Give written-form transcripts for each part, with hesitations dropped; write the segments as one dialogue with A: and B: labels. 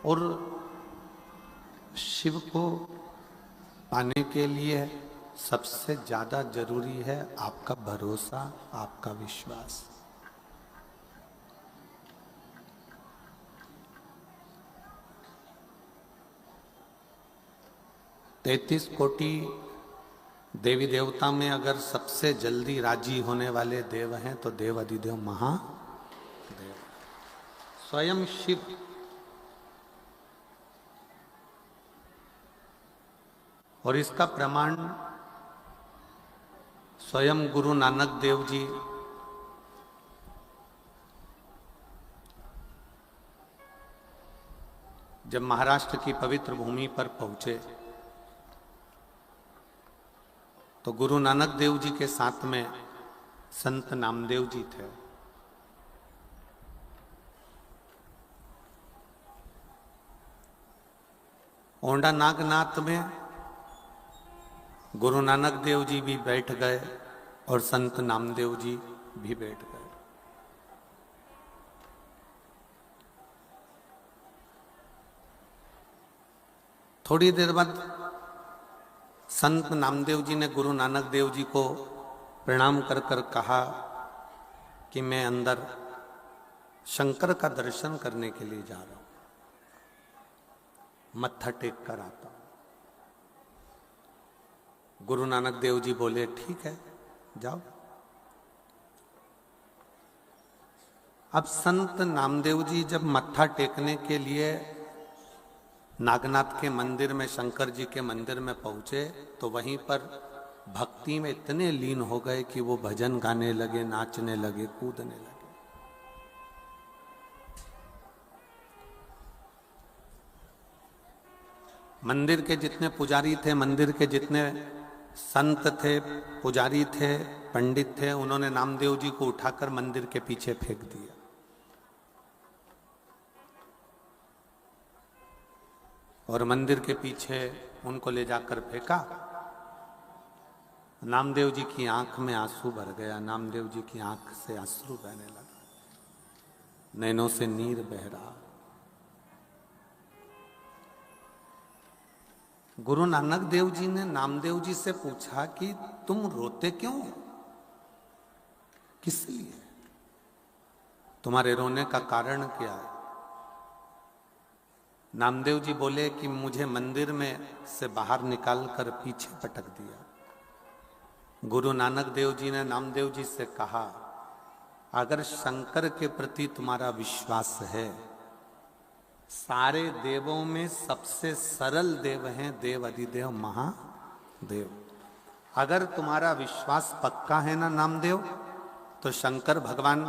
A: और शिव को पाने के लिए सबसे ज्यादा जरूरी है आपका भरोसा, आपका विश्वास। तैतीस कोटि देवी देवता में अगर सबसे जल्दी राजी होने वाले देव हैं तो देव अधिदेव महादेव, स्वयं शिव। और इसका प्रमाण स्वयं गुरु नानक देव जी जब महाराष्ट्र की पवित्र भूमि पर पहुंचे तो गुरु नानक देव जी के साथ में संत नामदेव जी थे। ओंडा नागनाथ में गुरु नानक देव जी भी बैठ गए और संत नामदेव जी भी बैठ गए। थोड़ी देर बाद संत नामदेव जी ने गुरु नानक देव जी को प्रणाम कर कर कहा कि मैं अंदर शंकर का दर्शन करने के लिए जा रहा हूं, मत्था टेक कर आता हूं। गुरु नानक देव जी बोले ठीक है जाओ। अब संत नामदेव जी जब मत्था टेकने के लिए नागनाथ के मंदिर में, शंकर जी के मंदिर में पहुंचे तो वहीं पर भक्ति में इतने लीन हो गए कि वो भजन गाने लगे, नाचने लगे, कूदने लगे। मंदिर के जितने पुजारी थे, मंदिर के जितने संत थे, पुजारी थे, पंडित थे, उन्होंने नामदेव जी को उठाकर मंदिर के पीछे फेंक दिया। और मंदिर के पीछे उनको ले जाकर फेंका। नामदेव जी की आंख में आंसू भर गया, नामदेव जी की आंख से अश्रु बहने लगा, नैनों से नीर बह रहा। गुरु नानक देव जी ने नामदेव जी से पूछा कि तुम रोते क्यों, किस लिए, तुम्हारे रोने का कारण क्या है? नामदेव जी बोले कि मुझे मंदिर में से बाहर निकालकर पीछे पटक दिया। गुरु नानक देव जी ने नामदेव जी से कहा, अगर शंकर के प्रति तुम्हारा विश्वास है, सारे देवों में सबसे सरल देव हैं देव अधिदेव महादेव। अगर तुम्हारा विश्वास पक्का है ना नामदेव, तो शंकर भगवान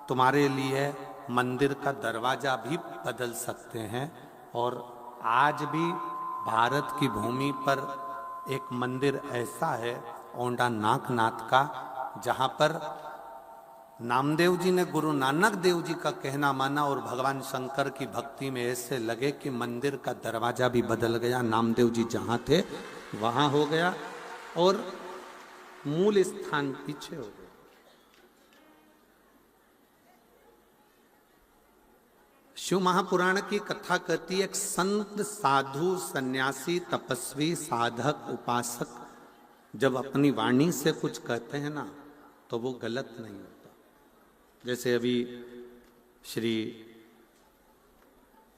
A: तुम्हारे लिए मंदिर का दरवाजा भी बदल सकते हैं। और आज भी भारत की भूमि पर एक मंदिर ऐसा है ओंडा नागनाथ का, जहां पर नामदेव जी ने गुरु नानक देव जी का कहना माना और भगवान शंकर की भक्ति में ऐसे लगे कि मंदिर का दरवाजा भी बदल गया। नामदेव जी जहां थे वहां हो गया और मूल स्थान पीछे हो गया। शिव महापुराण की कथा कहती है, एक संत, साधु, सन्यासी, तपस्वी, साधक, उपासक जब अपनी वाणी से कुछ कहते हैं ना तो वो गलत नहीं होता। जैसे अभी श्री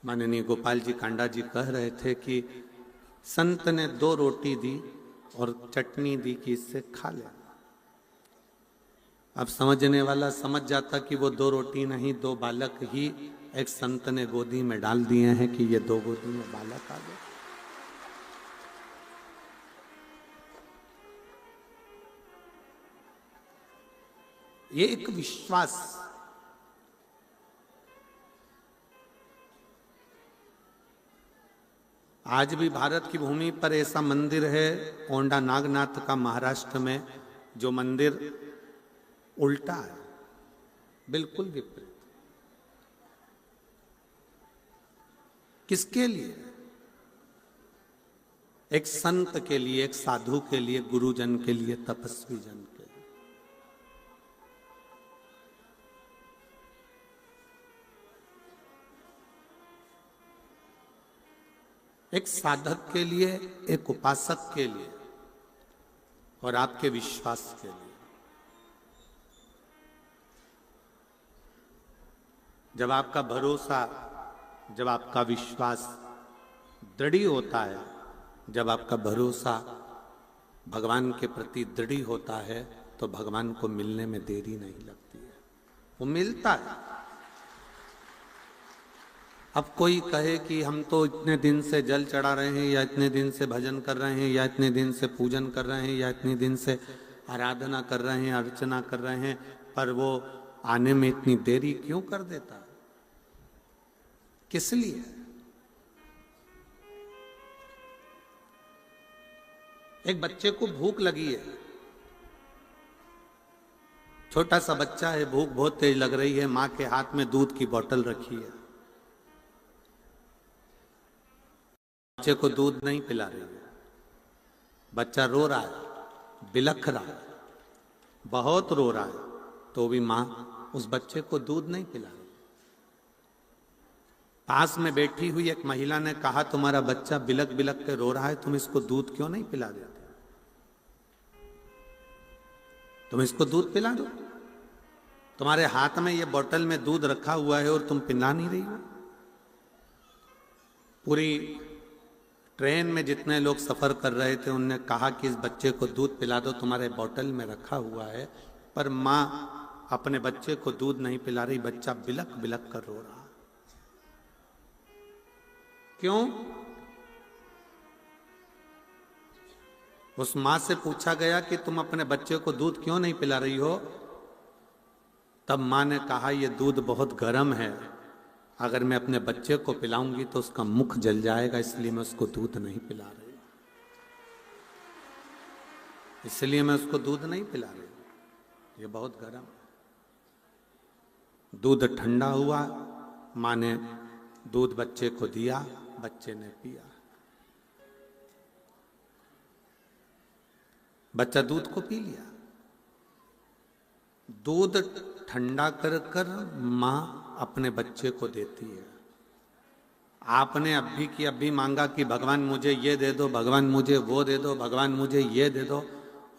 A: माननीय गोपाल जी कांडा जी कह रहे थे कि संत ने 2 रोटी दी और चटनी दी कि इससे खा ले। अब समझने वाला समझ जाता कि वो 2 रोटी नहीं, 2 बालक ही एक संत ने गोदी में डाल दिए हैं कि ये 2 गोदी में बालक आ गए। ये एक विश्वास। आज भी भारत की भूमि पर ऐसा मंदिर है ओंडा नागनाथ का, महाराष्ट्र में, जो मंदिर उल्टा है, बिल्कुल विपरीत। किसके लिए? एक संत के लिए, एक साधु के लिए, गुरुजन के लिए, तपस्वी जन के लिए। एक साधक के लिए, एक उपासक के लिए और आपके विश्वास के लिए। जब आपका भरोसा, जब आपका विश्वास दृढ़ होता है, जब आपका भरोसा भगवान के प्रति दृढ़ होता है, तो भगवान को मिलने में देरी नहीं लगती है, वो मिलता है। अब कोई कहे कि हम तो इतने दिन से जल चढ़ा रहे हैं, या इतने दिन से भजन कर रहे हैं, या इतने दिन से पूजन कर रहे हैं, या इतने दिन से आराधना कर रहे हैं, अर्चना कर रहे हैं, पर वो आने में इतनी देरी क्यों कर देता है? किस लिए? एक बच्चे को भूख लगी है, छोटा सा बच्चा है, भूख बहुत तेज लग रही है, मां के हाथ में दूध की बोतल रखी है, बच्चे को दूध नहीं पिला रही है, बच्चा रो रहा है, बिलख रहा है, बहुत रो रहा है, तो भी मां उस बच्चे को दूध नहीं पिला रही। पास में बैठी हुई एक महिला ने कहा, तुम्हारा बच्चा बिलख बिलख के रो रहा है, तुम इसको दूध क्यों नहीं पिला देते? तुम इसको दूध पिला दो, तुम्हारे हाथ में ये बोतल में दूध रखा हुआ है और तुम पिला नहीं रही हो। पूरी ट्रेन में जितने लोग सफर कर रहे थे, उनने कहा कि इस बच्चे को दूध पिला दो, तुम्हारे बोतल में रखा हुआ है, पर मां अपने बच्चे को दूध नहीं पिला रही, बच्चा बिलख बिलख कर रो रहा। क्यों? उस मां से पूछा गया कि तुम अपने बच्चे को दूध क्यों नहीं पिला रही हो? तब मां ने कहा, यह दूध बहुत गर्म है, अगर मैं अपने बच्चे को पिलाऊंगी तो उसका मुख जल जाएगा, इसलिए मैं उसको दूध नहीं पिला रही, इसलिए मैं उसको दूध नहीं पिला रही, ये बहुत गर्म है। दूध ठंडा हुआ, मां ने दूध बच्चे को दिया, बच्चे ने पिया, बच्चा दूध को पी लिया। दूध ठंडा कर कर मां अपने बच्चे को देती है। आपने अभी की अभी मांगा कि भगवान मुझे ये दे दो, भगवान मुझे वो दे दो, भगवान मुझे ये दे दो,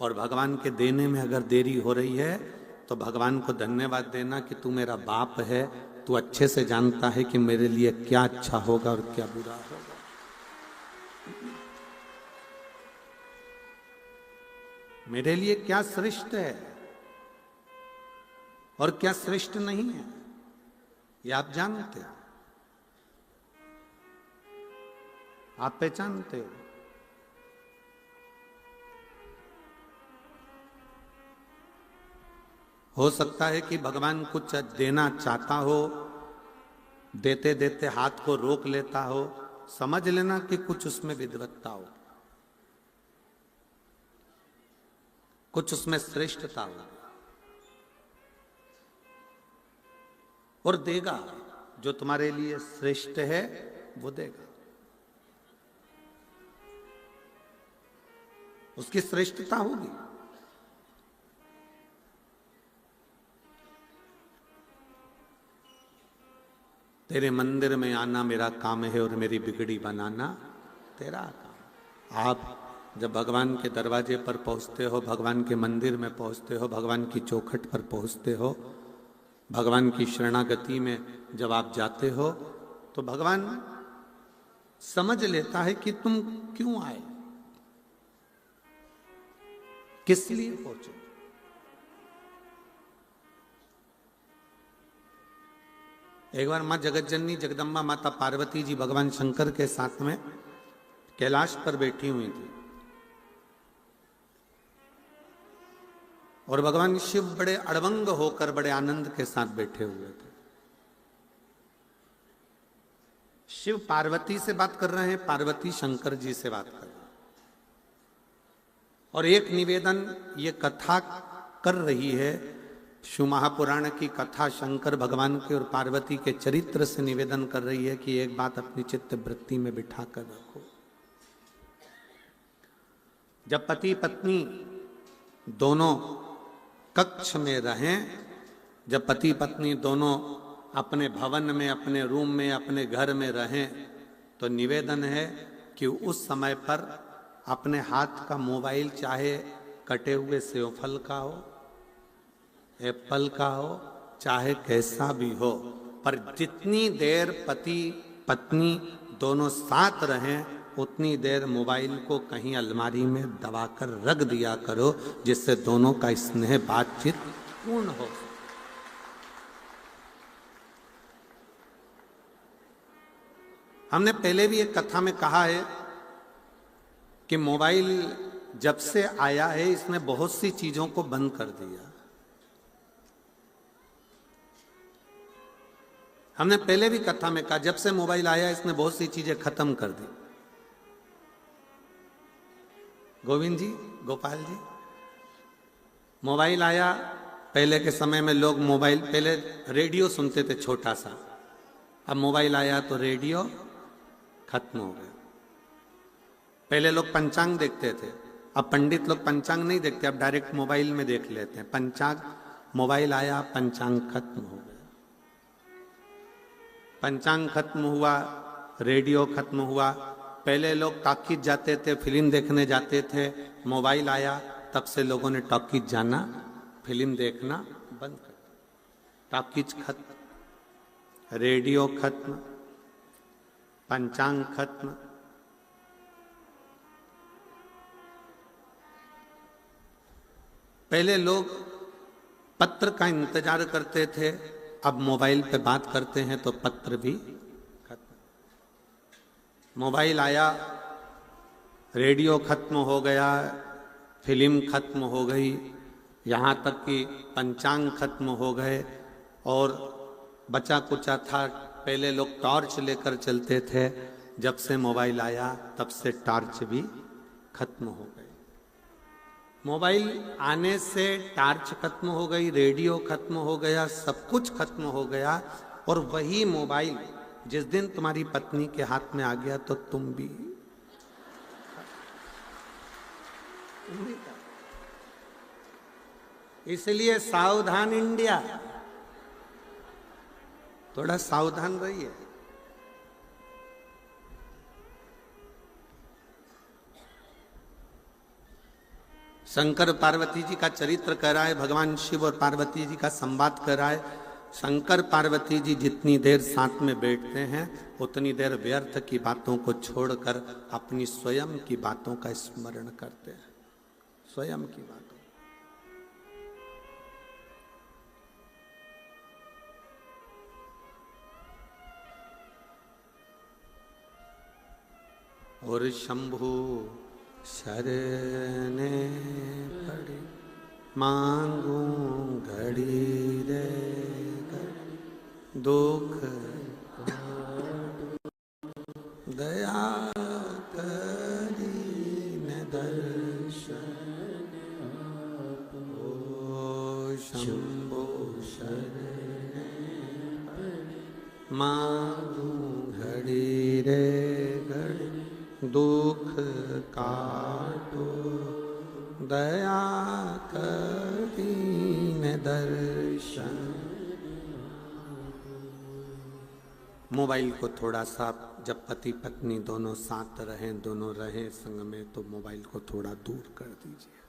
A: और भगवान के देने में अगर देरी हो रही है तो भगवान को धन्यवाद देना कि तू मेरा बाप है, तू अच्छे से जानता है कि मेरे लिए क्या अच्छा होगा और क्या बुरा होगा। मेरे लिए क्या श्रेष्ठ है और क्या श्रेष्ठ नहीं है, ये आप जानते हो, आप पहचानते हो। हो सकता है कि भगवान कुछ देना चाहता हो, देते देते हाथ को रोक लेता हो, समझ लेना कि कुछ उसमें विद्वत्ता हो, कुछ उसमें श्रेष्ठता हो, और देगा जो तुम्हारे लिए श्रेष्ठ है, वो देगा, उसकी श्रेष्ठता होगी। तेरे मंदिर में आना मेरा काम है और मेरी बिगड़ी बनाना तेरा काम। आप जब भगवान के दरवाजे पर पहुंचते हो, भगवान के मंदिर में पहुंचते हो, भगवान की चौखट पर पहुंचते हो, भगवान की शरणागति में जब आप जाते हो, तो भगवान समझ लेता है कि तुम क्यों आए, किस लिए पहुंचे। एक बार मां जगतजननी जगदम्बा माता पार्वती जी भगवान शंकर के साथ में कैलाश पर बैठी हुई थी, और भगवान शिव बड़े अड़बंग होकर बड़े आनंद के साथ बैठे हुए थे। शिव पार्वती से बात कर रहे हैं, पार्वती शंकर जी से बात कर रहे हैं, और एक निवेदन ये कथा कर रही है, शिव महापुराण की कथा शंकर भगवान के और पार्वती के चरित्र से निवेदन कर रही है कि एक बात अपनी चित्त वृत्ति में बिठा कर रखो। जब पति पत्नी दोनों कक्ष में रहें, जब पति पत्नी दोनों अपने भवन में, अपने रूम में, अपने घर में रहें, तो निवेदन है कि उस समय पर अपने हाथ का मोबाइल चाहे कटे हुए सेवफल का हो, एप्पल का हो, चाहे कैसा भी हो, पर जितनी देर पति पत्नी दोनों साथ रहें उतनी देर मोबाइल को कहीं अलमारी में दबाकर रख दिया करो, जिससे दोनों का स्नेह बातचीत पूर्ण हो। हमने पहले भी एक कथा में कहा है कि मोबाइल जब से आया है इसने बहुत सी चीजों को बंद कर दिया। हमने पहले भी कथा में कहा जब से मोबाइल आया इसने बहुत सी चीजें खत्म कर दी। गोविंद जी, गोपाल जी, मोबाइल आया, पहले के समय में लोग मोबाइल, पहले रेडियो सुनते थे छोटा सा, अब मोबाइल आया तो रेडियो खत्म हो गया। पहले लोग पंचांग देखते थे, अब पंडित लोग पंचांग नहीं देखते, अब डायरेक्ट मोबाइल में देख लेते हैं। पंचांग, मोबाइल आया, पंचांग खत्म हो गया। पंचांग खत्म हुआ, रेडियो खत्म हुआ। पहले लोग टॉकीज जाते थे, फिल्म देखने जाते थे, मोबाइल आया तब से लोगों ने टॉकीज जाना, फिल्म देखना बंद कर दिया। टॉकीज खत्म, रेडियो खत्म, पंचांग खत्म। पहले लोग पत्र का इंतजार करते थे, अब मोबाइल पे बात करते हैं तो पत्र भी खत्म। मोबाइल आया, रेडियो खत्म हो गया, फिल्म खत्म हो गई, यहाँ तक कि पंचांग खत्म हो गए। और बचा कुचा था, पहले लोग टॉर्च लेकर चलते थे, जब से मोबाइल आया तब से टॉर्च भी खत्म हो गए। मोबाइल आने से टॉर्च खत्म हो गई, रेडियो खत्म हो गया, सब कुछ खत्म हो गया। और वही मोबाइल जिस दिन तुम्हारी पत्नी के हाथ में आ गया तो तुम भी इसलिए सावधान इंडिया, थोड़ा सावधान रहिए। शंकर पार्वती जी का चरित्र कर रहा है, भगवान शिव और पार्वती जी का संवाद कर रहा है। शंकर पार्वती जी जितनी देर साथ में बैठते हैं उतनी देर व्यर्थ की बातों को छोड़कर अपनी स्वयं की बातों का स्मरण करते हैं, स्वयं की बातों। और शंभु शरणे पड़ी मांगू घड़ी रे दुख दया करी न दर्शन ओ शंभो शरणे पड़ी मांगू घड़ी रे घड़ी दुख काटो दया करी न दर्शन। मोबाइल को थोड़ा सा, जब पति पत्नी दोनों साथ रहें, दोनों रहें संग में, तो मोबाइल को थोड़ा दूर कर दीजिए,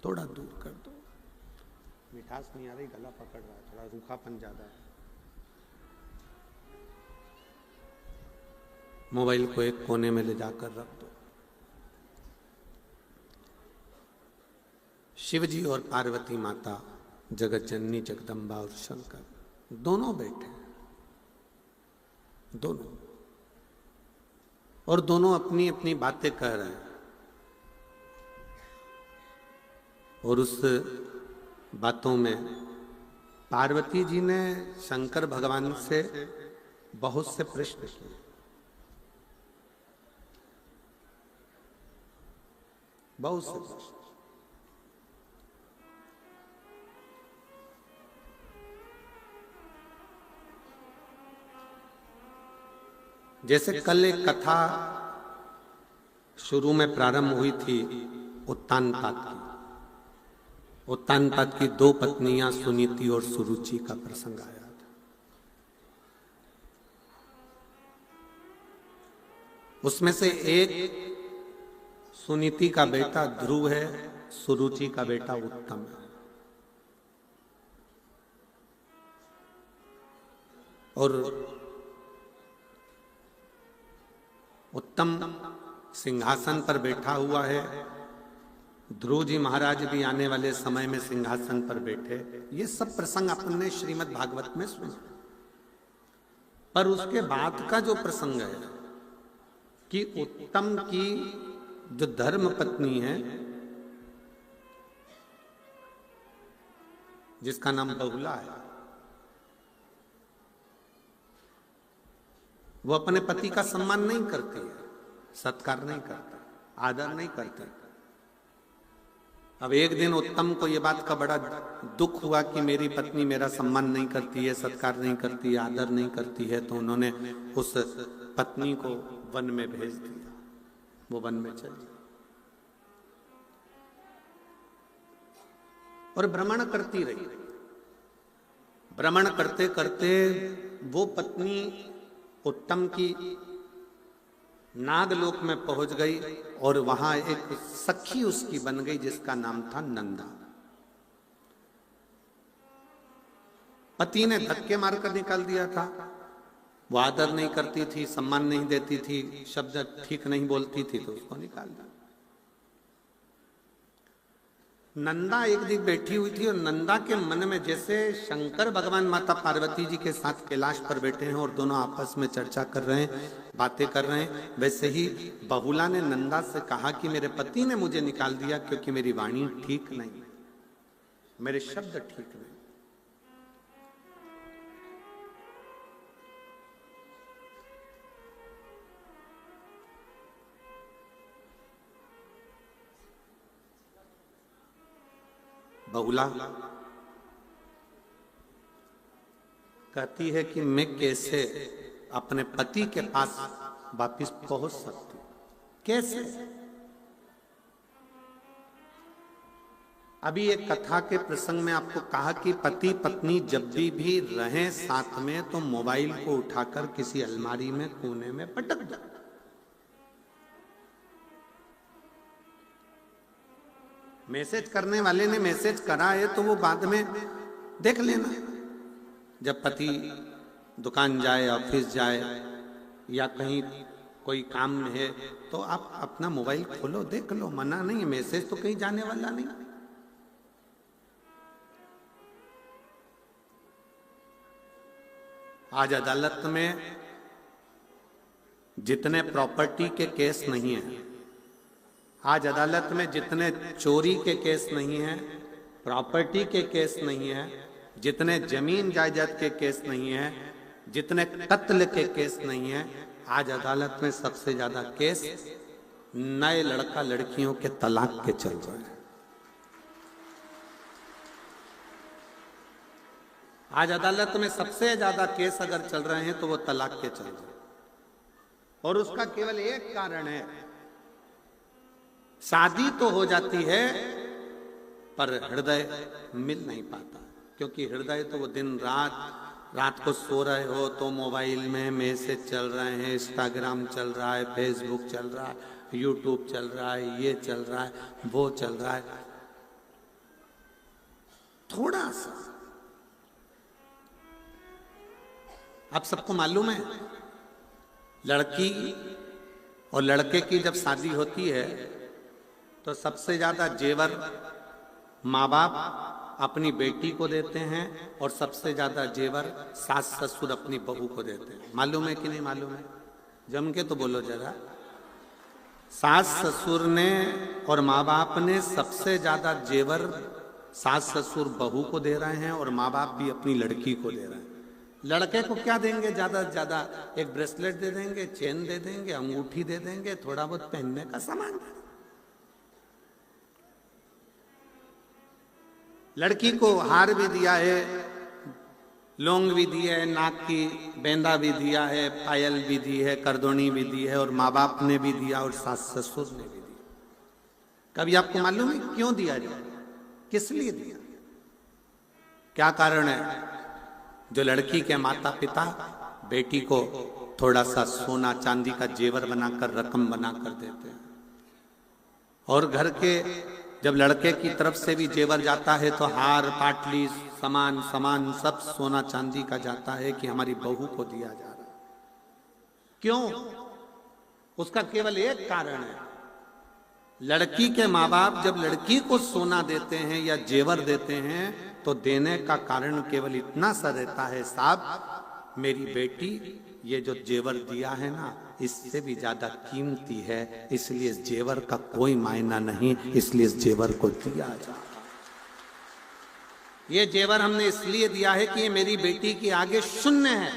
A: थोड़ा दूर कर दो। मिठास नहीं आ रही, गला पकड़ रहा है, थोड़ा रूखापन ज्यादा है। मोबाइल को एक कोने में ले जाकर रख दो। शिव जी और पार्वती माता, जगत जननी जगदम्बा और शंकर दोनों बैठे हैं, दोनों, और दोनों अपनी अपनी बातें कह रहे हैं। और उस बातों में पार्वती जी ने शंकर भगवान से बहुत से प्रश्न किए। बहुत से प्रश्न। जैसे कल एक कथा शुरू में प्रारंभ हुई थी उत्तानपाद की। उत्तानपाद की दो पत्नियां सुनीति और सुरुचि का प्रसंग आया था। उसमें से एक सुनीति का बेटा ध्रुव है, सुरुचि का बेटा उत्तम है। और उत्तम सिंहासन पर बैठा हुआ है, ध्रुव जी महाराज भी आने वाले समय में सिंहासन पर बैठे। ये सब प्रसंग अपन ने श्रीमद् भागवत में सुना। पर उसके बाद का जो प्रसंग है कि उत्तम की जो धर्म पत्नी है, जिसका नाम बहुला है, वो अपने पति का सम्मान नहीं करती है, सत्कार नहीं करती, आदर नहीं करती। अब एक दिन उत्तम को ये बात का बड़ा दुख हुआ कि मेरी पत्नी मेरा सम्मान नहीं करती है, सत्कार नहीं करती है, आदर नहीं करती है, तो उन्होंने उस पत्नी को वन में भेज दिया। वो वन में चली और भ्रमण करती रही। भ्रमण करते करते वो पत्नी उत्तम की नागलोक में पहुंच गई और वहां एक सखी उसकी बन गई जिसका नाम था नंदा। पति ने धक्के मारकर निकाल दिया था। वो आदर नहीं करती थी, सम्मान नहीं देती थी, शब्द ठीक नहीं बोलती थी, तो उसको निकाल दिया। नंदा एक दिन बैठी हुई थी और नंदा के मन में जैसे शंकर भगवान माता पार्वती जी के साथ कैलाश पर बैठे हैं और दोनों आपस में चर्चा कर रहे हैं, बातें कर रहे हैं, वैसे ही बहुला ने नंदा से कहा कि मेरे पति ने मुझे निकाल दिया क्योंकि मेरी वाणी ठीक नहीं, मेरे शब्द ठीक नहीं। बहुला कहती है कि मैं कैसे अपने पति के पास वापिस पहुंच सकती, कैसे? अभी एक कथा के प्रसंग में आपको कहा कि पति पत्नी जब भी रहें साथ में तो मोबाइल को उठाकर किसी अलमारी में कोने में पटक दो। मैसेज करने वाले ने मैसेज करा है तो वो बाद में देख लेना। जब पति दुकान जाए, ऑफिस जाए या कहीं कोई काम में है तो आप अपना मोबाइल खोलो, देख लो, मना नहीं है, मैसेज तो कहीं जाने वाला नहीं। आज अदालत में जितने प्रॉपर्टी के केस नहीं है, आज अदालत में जितने चोरी के केस नहीं है, प्रॉपर्टी के केस नहीं है, जितने जमीन जायदाद के केस नहीं है, जितने कत्ल के केस नहीं है, आज अदालत में सबसे ज्यादा केस नए लड़का लड़कियों के तलाक के चल रहे हैं। आज अदालत में सबसे ज्यादा केस अगर चल रहे हैं तो वो तलाक के चल रहे हैं। और उसका केवल एक कारण है, शादी तो हो जाती है पर हृदय मिल नहीं पाता। क्योंकि हृदय तो वो दिन रात को सो रहे हो तो मोबाइल में मैसेज चल रहे हैं, इंस्टाग्राम चल रहा है, फेसबुक चल रहा है, यूट्यूब चल रहा है, ये चल रहा है, वो चल रहा है। थोड़ा सा आप सबको मालूम है, लड़की और लड़के की जब शादी होती है तो सबसे ज्यादा जेवर माँ बाप अपनी बेटी को देते हैं और सबसे ज्यादा जेवर सास ससुर अपनी बहू को देते हैं। मालूम है कि नहीं मालूम है? जम के तो बोलो जरा। सास ससुर ने और माँ बाप ने सबसे ज्यादा जेवर सास ससुर बहू को दे रहे हैं और माँ बाप भी अपनी लड़की को दे रहे हैं। लड़के को क्या देंगे? ज्यादा से ज्यादा एक ब्रेसलेट दे देंगे, चेन दे देंगे, अंगूठी दे देंगे, थोड़ा बहुत पहनने का सामान। लड़की को हार भी दिया है, लौंग भी दिया है, नाक की बेंदा भी दिया है, पायल भी दी है, करदोनी भी दी है, और माँ बाप ने भी दिया और सास ससुर ने भी दिया। कभी आपको मालूम है क्यों दिया जाए? किस लिए दिया? क्या कारण है? जो लड़की के माता पिता बेटी को थोड़ा सा सोना चांदी का जेवर बनाकर रकम बनाकर देते हैं। और घर के जब लड़के की तरफ से भी जेवर जाता है तो हार पाटली सामान सामान सब सोना चांदी का जाता है कि हमारी बहू को दिया जा रहा है। क्यों? उसका केवल एक कारण है, लड़की के माँ बाप जब लड़की को सोना देते हैं या जेवर देते हैं तो देने का कारण केवल इतना सा रहता है, साहब मेरी बेटी ये जो जेवर दिया है ना इससे भी ज्यादा कीमती है, इसलिए इस जेवर का कोई मायना नहीं, इसलिए इस जेवर को दिया जा। ये जेवर हमने इसलिए दिया है कि ये मेरी बेटी के आगे शून्य है।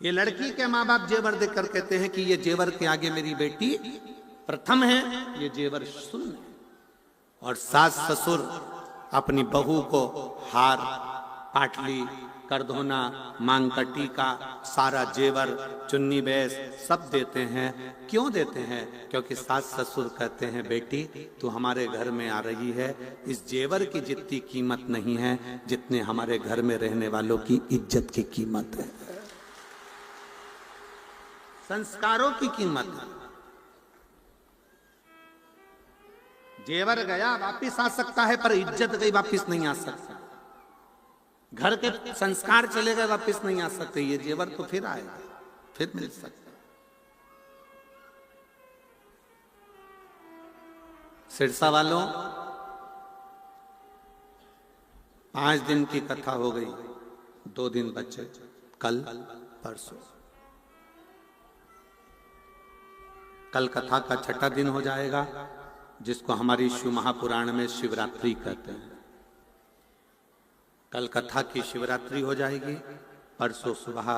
A: ये लड़की के माँ बाप जेवर देकर कहते हैं कि ये जेवर के आगे मेरी बेटी प्रथम है, ये जेवर शून्य है। और सास ससुर अपनी बहू को हार पाटली करधोना मांग का टीका सारा जेवर चुन्नी बैस सब देते हैं। क्यों देते हैं? क्योंकि सास ससुर कहते हैं बेटी तू हमारे घर में आ रही है, इस जेवर की जितनी कीमत नहीं है जितने हमारे घर में रहने वालों की इज्जत की कीमत है, संस्कारों की कीमत है। जेवर गया वापिस आ सकता है पर इज्जत गई वापिस नहीं आ सकता। घर के संस्कार चले गए वापिस नहीं आ सकते, ये जेवर तो फिर आएगा, फिर मिल सकता। सिरसा वालों 5 दिन की कथा हो गई, 2 दिन बचे, कल परसों। कल कथा का छठा दिन हो जाएगा जिसको हमारी शिव महापुराण में शिवरात्रि कहते हैं। कल कथा की शिवरात्रि हो जाएगी, परसों सुबह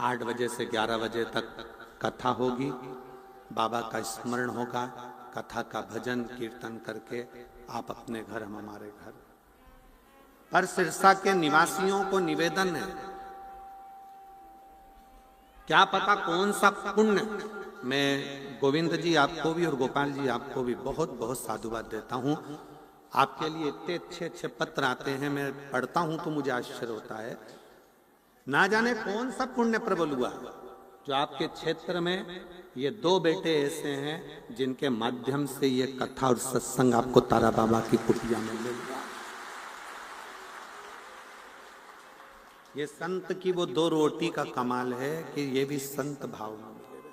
A: 8 बजे से 11 बजे तक कथा होगी, बाबा का स्मरण होगा, कथा का भजन कीर्तन करके आप अपने घर हम हमारे घर। पर सिरसा के निवासियों को निवेदन है, क्या पता कौन सा पुण्य, मैं गोविंद जी आपको भी और गोपाल जी आपको भी बहुत बहुत साधुवाद देता हूं। आपके लिए इतने अच्छे अच्छे पत्र आते हैं, मैं पढ़ता हूं तो मुझे आश्चर्य होता है। ना जाने कौन सा पुण्य प्रबल हुआ जो आपके क्षेत्र में ये 2 बेटे ऐसे हैं जिनके माध्यम से ये कथा और सत्संग आपको तारा बाबा की कुटिया में मिल रहा। ये संत की वो 2 रोटी का कमाल है कि ये भी संत भाव में मिले,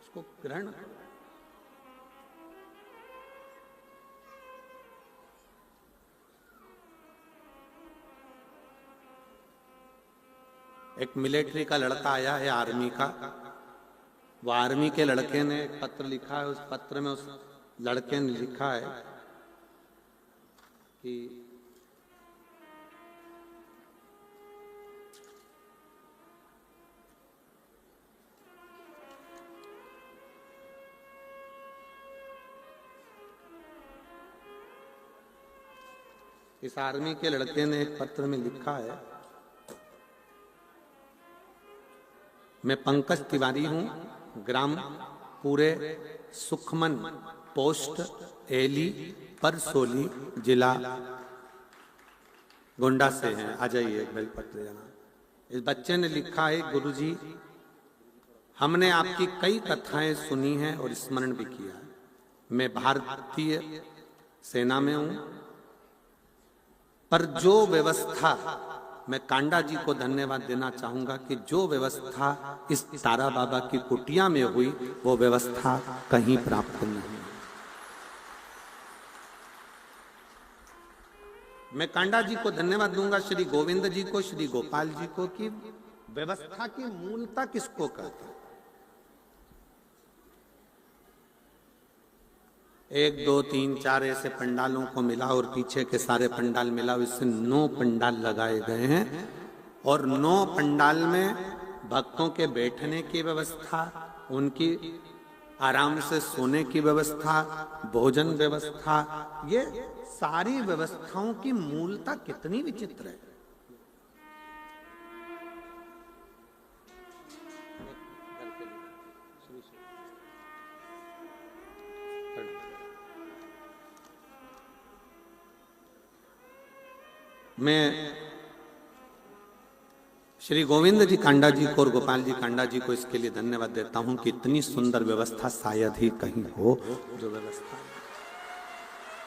A: उसको ग्रहण करो। एक मिलिट्री का लड़का आया है, आर्मी का। वो आर्मी के लड़के ने एक पत्र लिखा है, उस पत्र में उस लड़के ने लिखा है कि इस आर्मी के लड़के ने एक पत्र में लिखा है, मैं पंकज तिवारी हूं, ग्राम पूरे सुखमन, पोस्ट एली परसोली, जिला गोंडा से हैं, आ जाइए एक पत्र जाना। इस बच्चे ने लिखा है, गुरुजी हमने आपकी कई कथाएं सुनी हैं और स्मरण भी किया है। मैं भारतीय सेना में हूं, पर जो व्यवस्था, मैं कांडा जी को धन्यवाद देना चाहूंगा कि जो व्यवस्था इस तारा बाबा की कुटिया में हुई वो व्यवस्था कहीं प्राप्त नहीं। मैं कांडा जी को धन्यवाद दूंगा, श्री गोविंद जी को, श्री गोपाल जी को, कि व्यवस्था की मूलता किसको कहते हैं। 1 2 3 4 ऐसे पंडालों को मिला और पीछे के सारे पंडाल मिला, इससे 9 पंडाल लगाए गए हैं। और 9 पंडाल में भक्तों के बैठने की व्यवस्था, उनकी आराम से सोने की व्यवस्था, भोजन व्यवस्था, ये सारी व्यवस्थाओं की मूलता कितनी विचित्र है। मैं श्री गोविंद जी कांडा जी को और गोपाल जी कांडा जी को इसके लिए धन्यवाद देता हूं कि इतनी सुंदर व्यवस्था शायद ही कहीं हो जो व्यवस्था।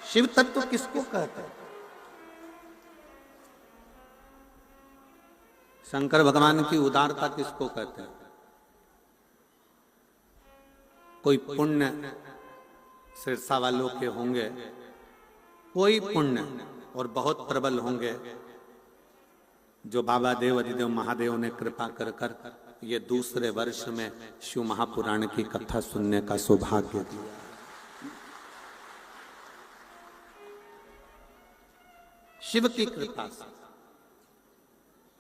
A: शिव तत्व किसको कहते हैं? शंकर भगवान की उदारता किसको कहते हैं? कोई पुण्य सिरसा वालों के होंगे, कोई पुण्य और बहुत प्रबल होंगे जो बाबा देव अधिदेव महादेव ने कृपा कर कर ये दूसरे वर्ष में शिव महापुराण की कथा सुनने का सौभाग्य दिया। शिव की कृपा से,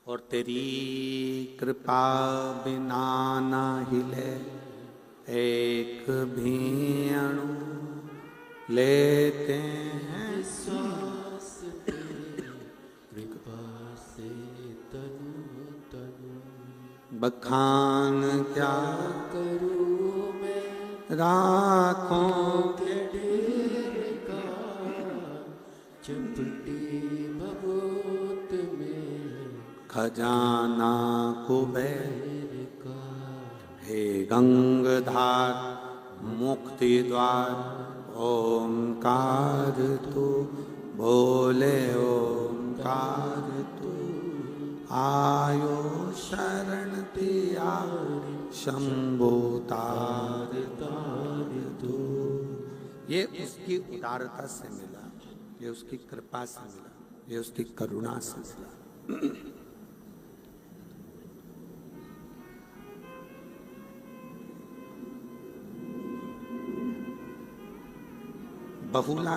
A: और तेरी कृपा बिना ना हिले एक भी अणु, लेते हैं
B: श्वास तेरी कृपा से तनु तनु।
A: बखान क्या
B: करूं मैं
A: राखों
B: के ढेर का, चपटी भभूत में
A: खजाना कुबेर
B: का।
A: हे गंगधार मुक्ति द्वार ओंकार तू, बोले ओंकार तू, आयो शरण तिया शंभु तार तार तू। ये उसकी उदारता से मिला, ये उसकी कृपा से मिला, ये उसकी करुणा से मिला। बहुला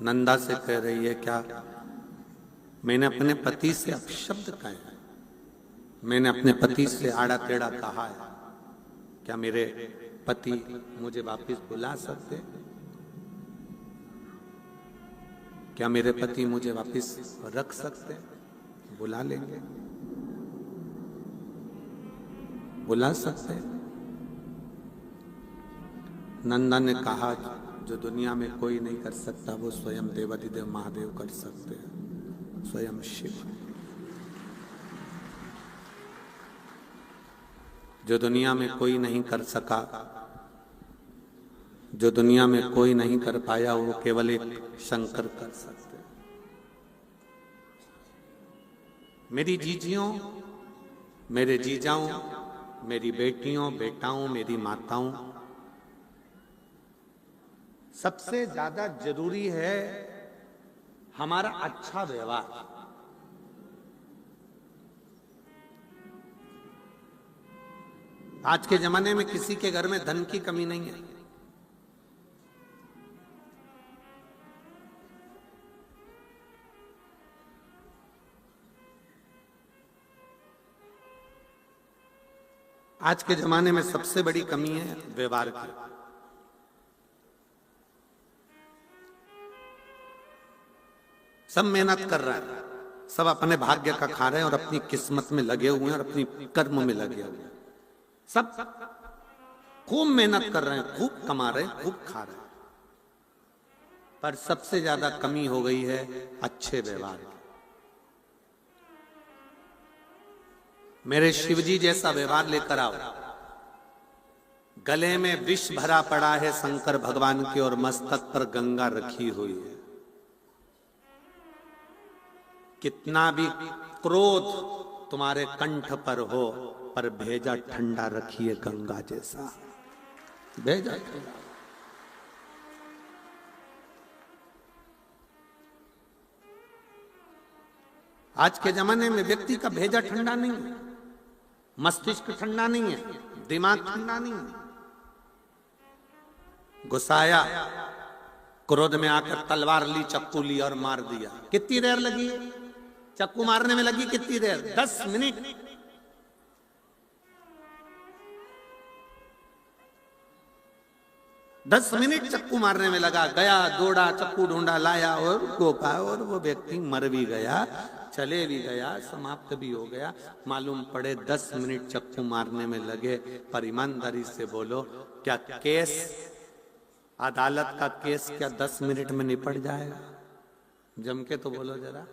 A: नंदा से कह रही है, क्या मैंने अपने पति से अपशब्द कहे हैं, मैंने अपने पति से आड़ा टेढ़ा कहा है, क्या मेरे पति मुझे वापस बुला सकते? क्या मेरे पति मुझे वापस रख सकते? बुला लेंगे, बुला सकते। नंदा ने कहा जो दुनिया में कोई नहीं कर सकता वो स्वयं देवाधिदेव महादेव कर सकते हैं, स्वयं शिव। जो दुनिया में कोई नहीं कर सका, जो दुनिया में कोई नहीं कर पाया, वो केवल एक शंकर कर सकते हैं। मेरी जीजियों, मेरे जीजाओं, मेरी बेटियों बेटाओं, मेरी माताओं, सबसे ज्यादा जरूरी है हमारा अच्छा व्यवहार। आज के जमाने में किसी के घर में धन की कमी नहीं है। आज के जमाने में सबसे बड़ी कमी है व्यवहार की। सब मेहनत कर रहा है, सब अपने भाग्य का खा रहे हैं और अपनी किस्मत में लगे हुए हैं और अपनी कर्म में लगे हुए हैं। सब खूब मेहनत कर रहे हैं, खूब कमा रहे हैं, खूब खा रहे हैं, पर सबसे ज्यादा कमी हो गई है अच्छे व्यवहार की। मेरे शिवजी जैसा व्यवहार लेकर आओ। गले में विष भरा पड़ा है शंकर भगवान के और मस्तक पर गंगा रखी हुई है। कितना भी क्रोध तुम्हारे कंठ पर हो, पर भेजा ठंडा रखिए गंगा जैसा। भेजा ठंडा। आज के जमाने में व्यक्ति का भेजा ठंडा नहीं है, मस्तिष्क ठंडा नहीं है, दिमाग ठंडा नहीं है। गुस्साया, क्रोध में आकर तलवार ली, चक्कू ली और मार दिया। कितनी देर लगी? चक्कू मारने में लगी कितनी देर? 10 मिनट। 10 मिनट चक्कू मारने में लगा। गया, दौड़ा, चक्कू ढूंढा, लाया और गोपा, और वो व्यक्ति मर भी गया, चले भी गया, समाप्त भी हो गया। मालूम पड़े 10 मिनट चक्कू मारने में लगे। पर ईमानदारी से बोलो, क्या केस, अदालत का केस क्या 10 मिनट में निपट जाएगा? जम के तो बोलो जरा।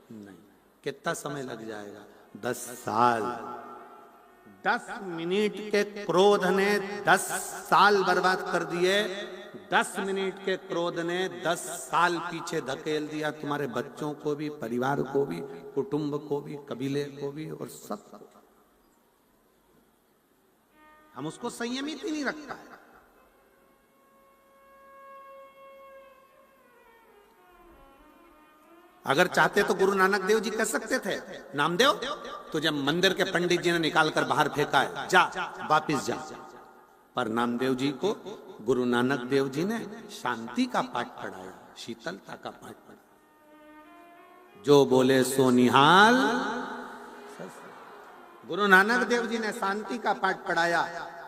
A: नहीं। कितना समय लग जाएगा? 10 साल। 10 मिनट के क्रोध ने 10 साल बर्बाद कर दिए। 10 मिनट के क्रोध ने 10 साल पीछे धकेल दिया, तुम्हारे बच्चों को भी, परिवार को भी, कुटुंब को भी, कबीले को भी, और सब। हम उसको संयमित ही नहीं रख पाए। अगर चाहते तो गुरु नानक देव जी कह सकते थे, नामदेव तुझे मंदिर के पंडित जी ने निकाल कर बाहर फेंका है, जा वापिस जा। पर नामदेव जी को गुरु नानक देव जी ने शांति का पाठ पढ़ाया, शीतलता का पाठ पढ़ाया। जो बोले सो निहाल। गुरु नानक देव जी ने शांति का पाठ पढ़ाया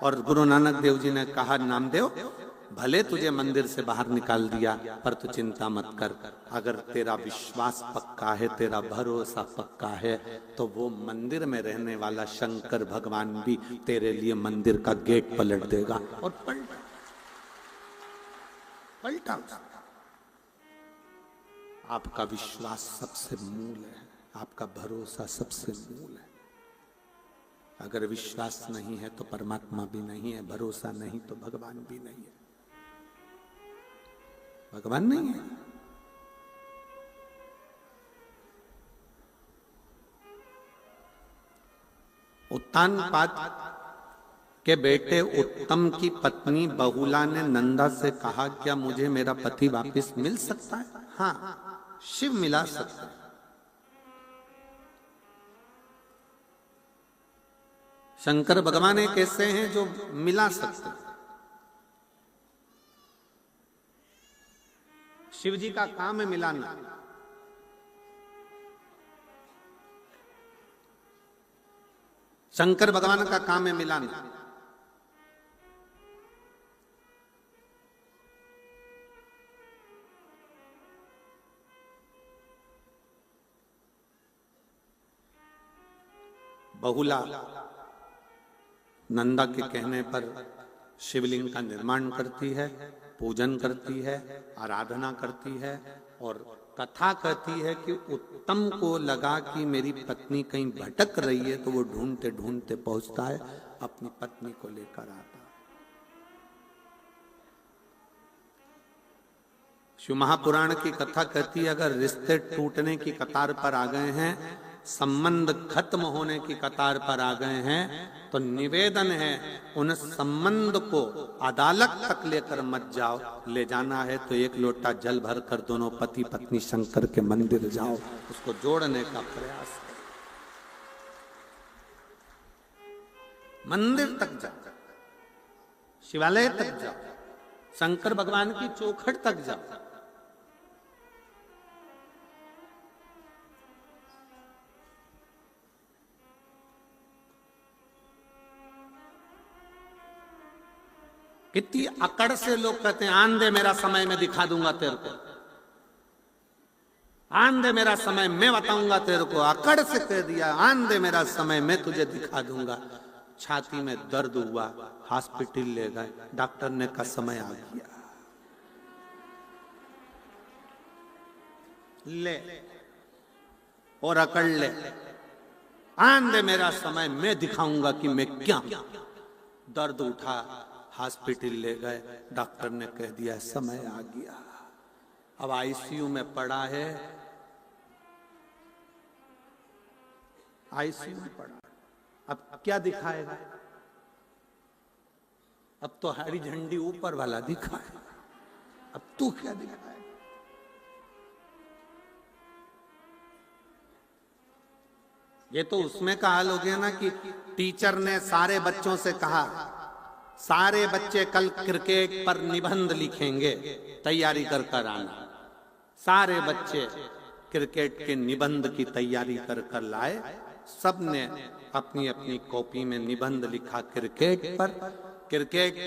A: और गुरु नानक देव जी ने कहा, नामदेव भले तुझे मंदिर से बाहर निकाल दिया, पर तू चिंता मत कर। अगर तेरा विश्वास पक्का है, तेरा भरोसा पक्का है, तो वो मंदिर में रहने वाला शंकर भगवान भी तेरे लिए मंदिर का गेट पलट देगा। और पलटा। आपका विश्वास सबसे मूल है, आपका भरोसा सबसे मूल है। अगर विश्वास नहीं है तो परमात्मा भी नहीं है, भरोसा नहीं तो भगवान भी नहीं है। भगवान नहीं है। उत्तानपाद के बेटे उत्तम की पत्नी बहुला ने नंदा से कहा, क्या मुझे मेरा पति वापस मिल सकता है? हाँ, शिव मिला सकता है। शंकर भगवान एक ऐसे हैं जो मिला सकते हैं। शिव जी का काम है मिलाना। शंकर भगवान का काम है मिलाना। बहुला नंदा के कहने पर शिवलिंग का निर्माण करती है, पूजन करती है, आराधना करती है, और कथा कहती है कि उत्तम को लगा कि मेरी पत्नी कहीं भटक रही है, तो वो ढूंढते ढूंढते पहुंचता है, अपनी पत्नी को लेकर आता है। शिव महापुराण की कथा कहती है, अगर रिश्ते टूटने की कतार पर आ गए हैं, संबंध खत्म होने की कतार पर आ गए हैं, तो निवेदन है उन संबंध को अदालत तक लेकर मत जाओ। ले जाना है तो एक लोटा जल भर कर दोनों पति पत्नी शंकर के मंदिर जाओ, उसको जोड़ने का प्रयास करो। मंदिर तक जाओ, शिवालय तक जाओ, शंकर भगवान की चौखट तक जाओ। कितनी अकड़ से लोग कहते हैं, आन दे मेरा समय मैं दिखा दूंगा तेरे को, आन दे मेरा समय मैं बताऊंगा तेरे को। अकड़ से कह दिया, आन दे मेरा समय मैं तुझे दिखा दूंगा। छाती में दर्द हुआ, हॉस्पिटल ले गए, डॉक्टर ने कहा समय आ गया, ले और अकड़ ले, आन दे मेरा समय मैं दिखाऊंगा कि मैं क्या। दर्द उठा, हॉस्पिटल ले गए, डॉक्टर ने कह दिया समय आ गया। अब आईसीयू में पड़ा है, आईसीयू में पड़ा। अब क्या दिखाएगा? अब तो हरी झंडी ऊपर वाला दिखाए, अब तू क्या दिखाएगा? ये तो उसमें का हाल हो गया ना कि टीचर ने सारे बच्चों से कहा, सारे बच्चे कल क्रिकेट पर निबंध लिखेंगे, तैयारी कर कर आना। सारे बच्चे क्रिकेट के निबंध की तैयारी कर कर लाए। सबने अपनी अपनी कॉपी में निबंध लिखा क्रिकेट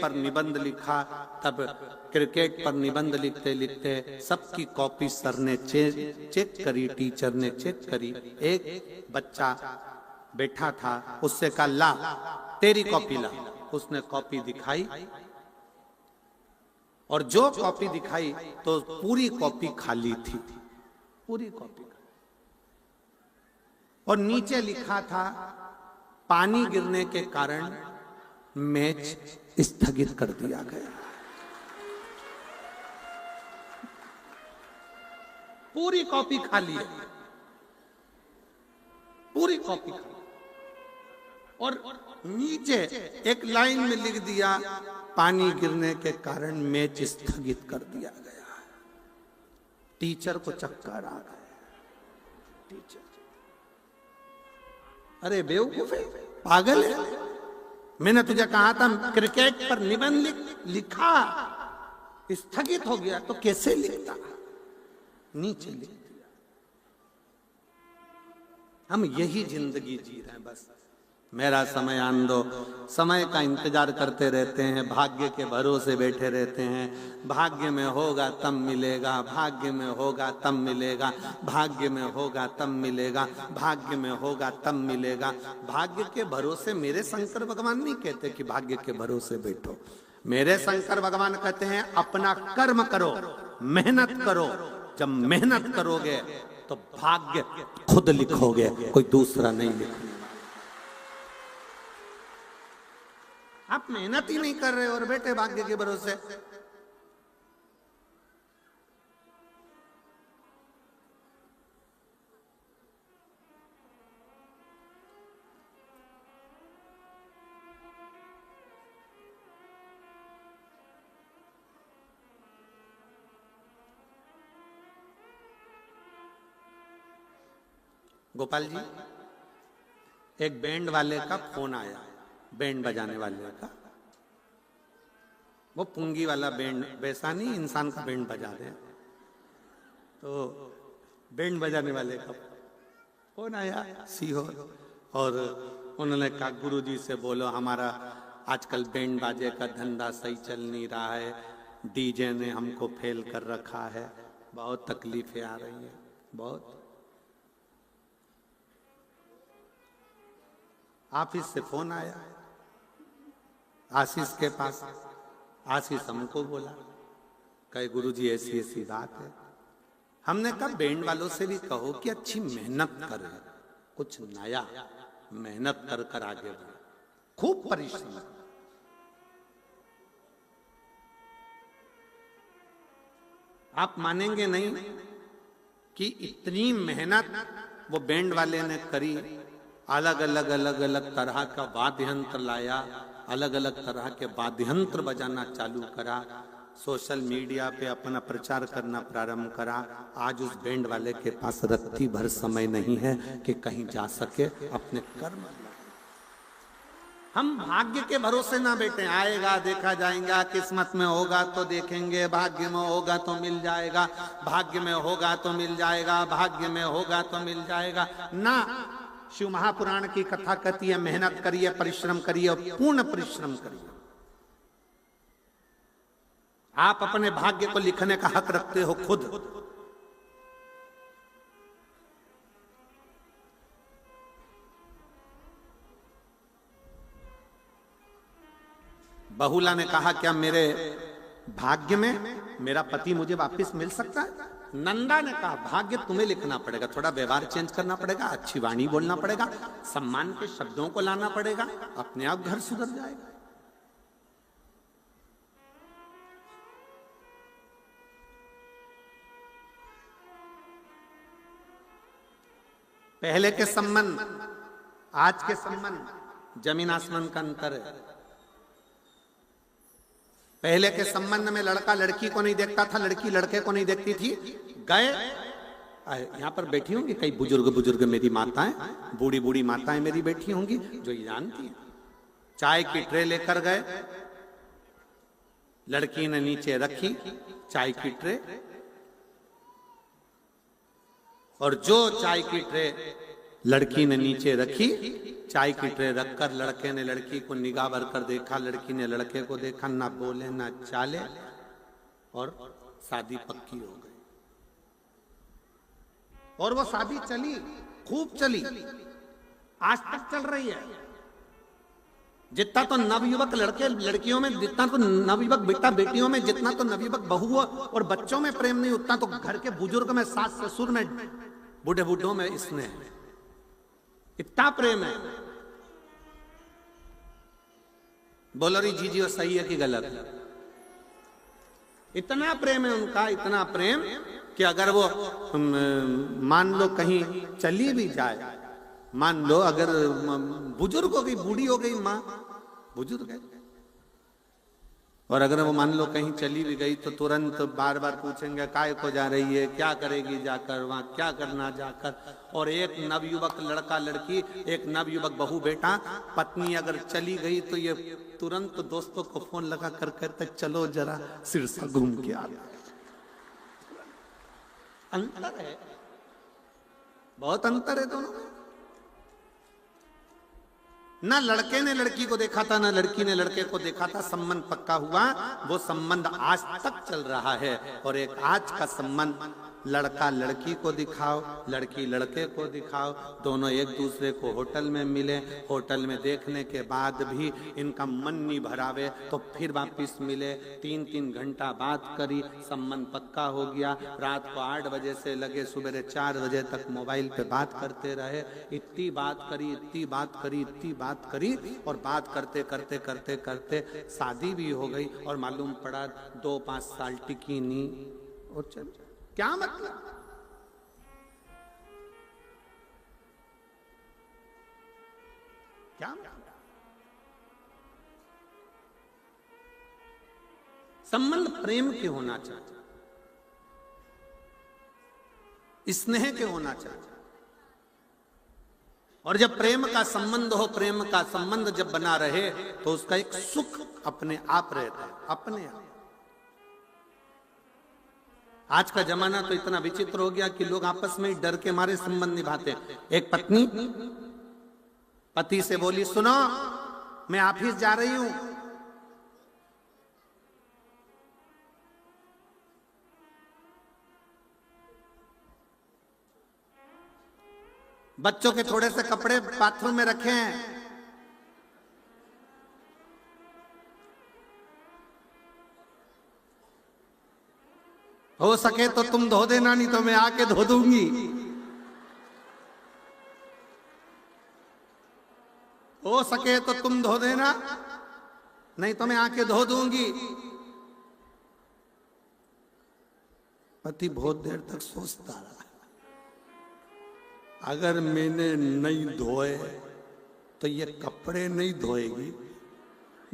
A: पर निबंध लिखा। तब क्रिकेट पर निबंध लिखते लिखते सबकी कॉपी सर ने चेक करी, टीचर ने चेक करी। एक बच्चा बैठा था, उससे कहा ला तेरी कॉपी ला। उसने कॉपी दिखाई, और जो कॉपी दिखाई तो पूरी कॉपी खाली थी, पूरी कॉपी। और नीचे लिखा था पानी गिरने के कारण मैच स्थगित कर दिया गया। पूरी कॉपी खाली है, पूरी कॉपी खाली। और नीचे एक लाइन में लिख दिया पानी गिरने के कारण मैच स्थगित कर दिया गया। टीचर को चक्कर आ गया। टीचर, अरे बेवकूफ है, पागल है, मैंने तुझे कहा था क्रिकेट पर निबंध लिखा, स्थगित हो गया तो कैसे लिखता, नीचे लिख दिया। हम यही जिंदगी जी रहे हैं, बस मेरा समय आन दो, समय का इंतजार करते रहते हैं, भाग्य के भरोसे बैठे रहते हैं। भाग्य में होगा तब मिलेगा, भाग्य में होगा तब मिलेगा, भाग्य में होगा तब मिलेगा, भाग्य में होगा तब मिलेगा। भाग्य के भरोसे मेरे शंकर भगवान नहीं कहते कि भाग्य के भरोसे बैठो। मेरे शंकर भगवान कहते हैं अपना कर्म करो, मेहनत करो। जब मेहनत करोगे तो भाग्य खुद लिखोगे, कोई दूसरा नहीं लिखेगा। आप मेहनत ही नहीं कर रहे और बैठे भाग्य के भरोसे। गोपाल जी, एक बैंड वाले का फोन आया, बैंड बजाने वाले का। वो पुंगी वाला बैंड, वैसा नहीं इंसान का बैंड बजा रहे हैं, तो बैंड बजाने वाले का फोन आया सीहो, और उन्होंने कहा गुरुजी से बोलो हमारा आजकल बैंड बाजे का धंधा सही चल नहीं रहा है, डीजे ने हमको फेल कर रखा है, बहुत तकलीफें आ रही है, बहुत। ऑफिस से फोन आया आशीष के पास। आशीष हमको बोला, कहे गुरुजी ऐसी ऐसी बात है। हमने कहा बैंड वालों से भी कहो कि अच्छी मेहनत करे, कुछ नया मेहनत कर कर आगे बढ़े, खूब परिश्रम। आप मानेंगे नहीं कि इतनी मेहनत वो बैंड वाले ने करी। अलग अलग तरह का वाद्य यंत्र लाया, अलग अलग तरह के वाद्य यंत्र बजाना चालू करा, सोशल मीडिया पे अपना प्रचार करना प्रारंभ करा। आज उस बैंड वाले के पास रत्ती भर समय नहीं है कि कहीं जा सके अपने कर्म। हम भाग्य के भरोसे ना बैठे, आएगा देखा जाएगा, किस्मत में होगा तो देखेंगे, भाग्य में होगा तो मिल जाएगा, भाग्य में होगा तो मिल जाएगा, भाग्य में होगा तो मिल जाएगा ना। शिव महापुराण की कथा कहती है मेहनत करिए, परिश्रम करिए और पूर्ण परिश्रम करिए। आप अपने भाग्य को लिखने का हक रखते हो खुद। बहुला ने कहा क्या मेरे भाग्य में मेरा पति मुझे वापस मिल सकता है? नंदा ने कहा भाग्य तुम्हें लिखना पड़ेगा, थोड़ा व्यवहार चेंज करना पड़ेगा, अच्छी वाणी बोलना पड़ेगा, सम्मान के शब्दों को लाना पड़ेगा, अपने आप घर सुधर जाएगा। पहले के संबंध आज के संबंध जमीन आसमान का अंतर है। पहले के संबंध में लड़का लड़की को नहीं देखता था, लड़की लड़के को नहीं देखती थी। गए यहाँ पर बैठी होंगी कई बुजुर्ग मेरी माताएं, बूढ़ी बूढ़ी माताएं मेरी बैठी होंगी जो ये जानती हैं। चाय की ट्रे लेकर गए, लड़की ने नीचे रखी चाय की ट्रे, और जो चाय की ट्रे लड़की ने नीचे रखी, चाय की ट्रे रखकर लड़के ने लड़की को निगाह भर कर देखा, लड़की ने लड़के को देखा, ना बोले ना चाले, और शादी पक्की हो गई। और वो शादी चली, खूब चली, आज तक चल रही है। जितना तो नवयुवक लड़के लड़कियों में, जितना तो नवयुवक बेटा बेटियों में, जितना तो नवयुवक बहुओं और बच्चों में प्रेम नहीं, उतना तो घर के बुजुर्ग में, सास ससुर में, बूढ़े बूढ़ों में स्नेह है। इतना प्रेम है। बोलो री जीजी, वो सही है कि गलत है? इतना प्रेम है उनका, इतना प्रेम कि अगर वो मान लो कहीं चली भी जाए, मान लो अगर बुजुर्ग हो गई, बूढ़ी हो गई माँ, बुजुर्ग है, और अगर वो मान लो कहीं चली भी गई तो तुरंत बार बार पूछेंगे काय को जा रही है, क्या करेगी जाकर, वहां क्या करना जाकर। और एक नवयुवक लड़का लड़की, एक नवयुवक बहू बेटा, पत्नी अगर चली गई तो ये तुरंत दोस्तों को फोन लगा कर कहते चलो जरा सिरसा घूम के आ। अंतर है, बहुत अंतर है दोनों में। ना लड़के ने लड़की को देखा था, ना लड़की ने लड़के को देखा था, संबंध पक्का हुआ, वो संबंध आज तक चल रहा है। और एक आज का संबंध, लड़का लड़की को दिखाओ, लड़की लड़के को दिखाओ, दोनों एक दूसरे को होटल में मिले, होटल में देखने के बाद भी इनका मन नहीं भरावे तो फिर वापिस मिले, 3-3 घंटा बात करी, संबंध पक्का हो गया। रात को 8 बजे से लगे सुबह 4 बजे तक मोबाइल पे बात करते रहे। इतनी बात करी, इतनी बात करी, इतनी बात करी, और बात करते करते करते करते शादी भी हो गई। और मालूम पड़ा 2-5 साल टिकी नहीं। और चल क्या मतलब? क्या संबंध प्रेम के होना चाहिए, स्नेह के होना चाहिए। और जब प्रेम का संबंध हो, प्रेम का संबंध जब बना रहे तो उसका एक सुख अपने आप रहता है, अपने आप। आज का जमाना तो इतना विचित्र हो गया कि लोग आपस में ही डर के मारे संबंध निभाते हैं। एक पत्नी पति से बोली, सुनो मैं ऑफिस जा रही हूं, बच्चों के थोड़े से कपड़े बाथरूम में रखे हैं, हो सके तो तुम धो देना, नहीं तो मैं आके धो दूंगी। हो सके तो तुम धो देना, नहीं तो मैं आके धो दूंगी। पति बहुत देर तक सोचता रहा, अगर मैंने नहीं धोए तो ये कपड़े नहीं धोएगी,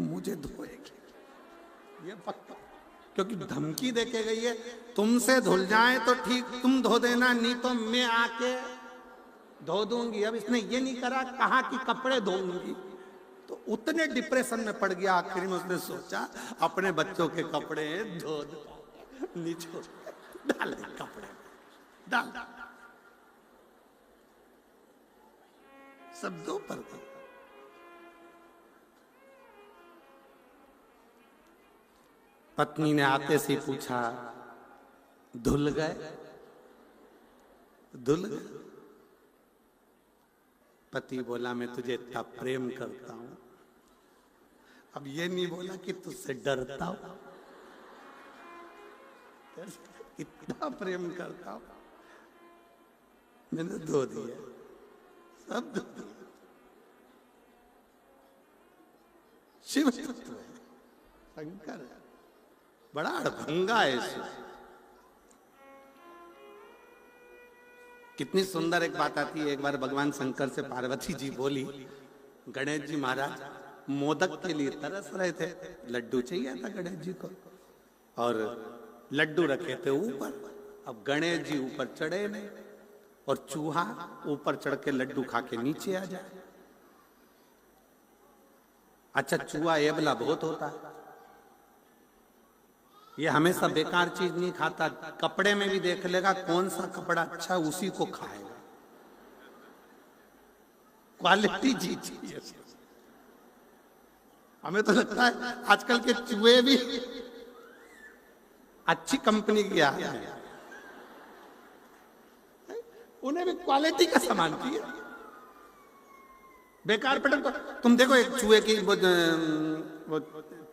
A: मुझे धोएगी, ये पक्का। क्योंकि धमकी देके गई है, तुमसे धुल जाए तो ठीक, तुम धो देना, नहीं तो मैं आके धो दूंगी। अब इसने ये नहीं करा, कहा कि कपड़े धोऊंगी, तो उतने डिप्रेशन में पड़ गया। आखिर में उसने सोचा अपने बच्चों के कपड़े धो दो, नीचे डाल दे, कपड़े डाल सब दो पर दो। पत्नी ने आते से पूछा, धुल गए? धुल गए? पति बोला, मैं तुझे इतना प्रेम करता हूं। अब ये नहीं बोला कि तुझसे डरता हूं, इतना प्रेम करता हूं, मैंने धो दिया, सब धो दिया। शिव तत्व है, शंकर है, बड़ा अड़भंगा है शिव। कितनी सुंदर एक बात आती है। एक बार भगवान शंकर से पार्वती जी बोली, गणेश जी महाराज मोदक के लिए तरस रहे थे, लड्डू चाहिए था गणेश जी को, और लड्डू रखे थे ऊपर। अब गणेश जी ऊपर चढ़े नहीं, और चूहा ऊपर चढ़ के लड्डू खा के नीचे आ जाए। अच्छा, चूहा एबला बहुत होता है, ये हमेशा बेकार चीज नहीं खाता, कपड़े में भी देख लेगा कौन सा कपड़ा अच्छा, उसी को खाएगा। क्वालिटी चीज चाहिए। हमें तो लगता है आजकल के चूहे भी अच्छी कंपनी के आ गए हैं, उन्हें भी क्वालिटी का सामान चाहिए। बेकार पटक को तुम देखो, एक चूहे की वो